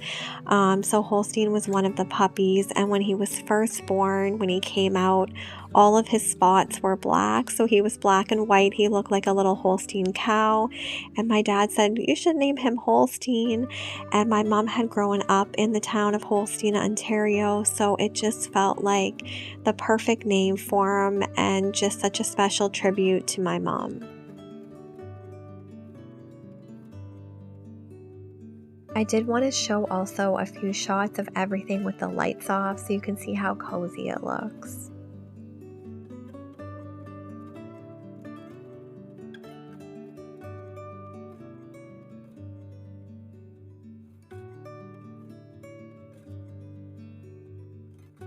So Holstein was one of the puppies, and when he was first born, when he came out, all of his spots were black. So he was black and white. He looked like a little Holstein cow. And my dad said, "You should name him Holstein." And my mom had grown up in the town of Holstein, Ontario. So it just felt like the perfect name for him, and just such a special tribute to my mom. I did want to show also a few shots of everything with the lights off so you can see how cozy it looks.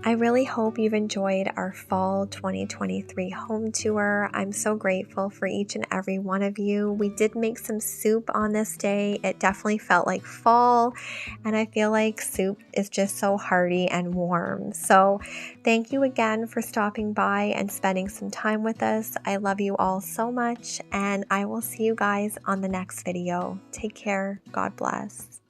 I really hope you've enjoyed our fall 2023 home tour. I'm so grateful for each and every one of you. We did make some soup on this day. It definitely felt like fall, and I feel like soup is just so hearty and warm. So thank you again for stopping by and spending some time with us. I love you all so much, and I will see you guys on the next video. Take care. God bless.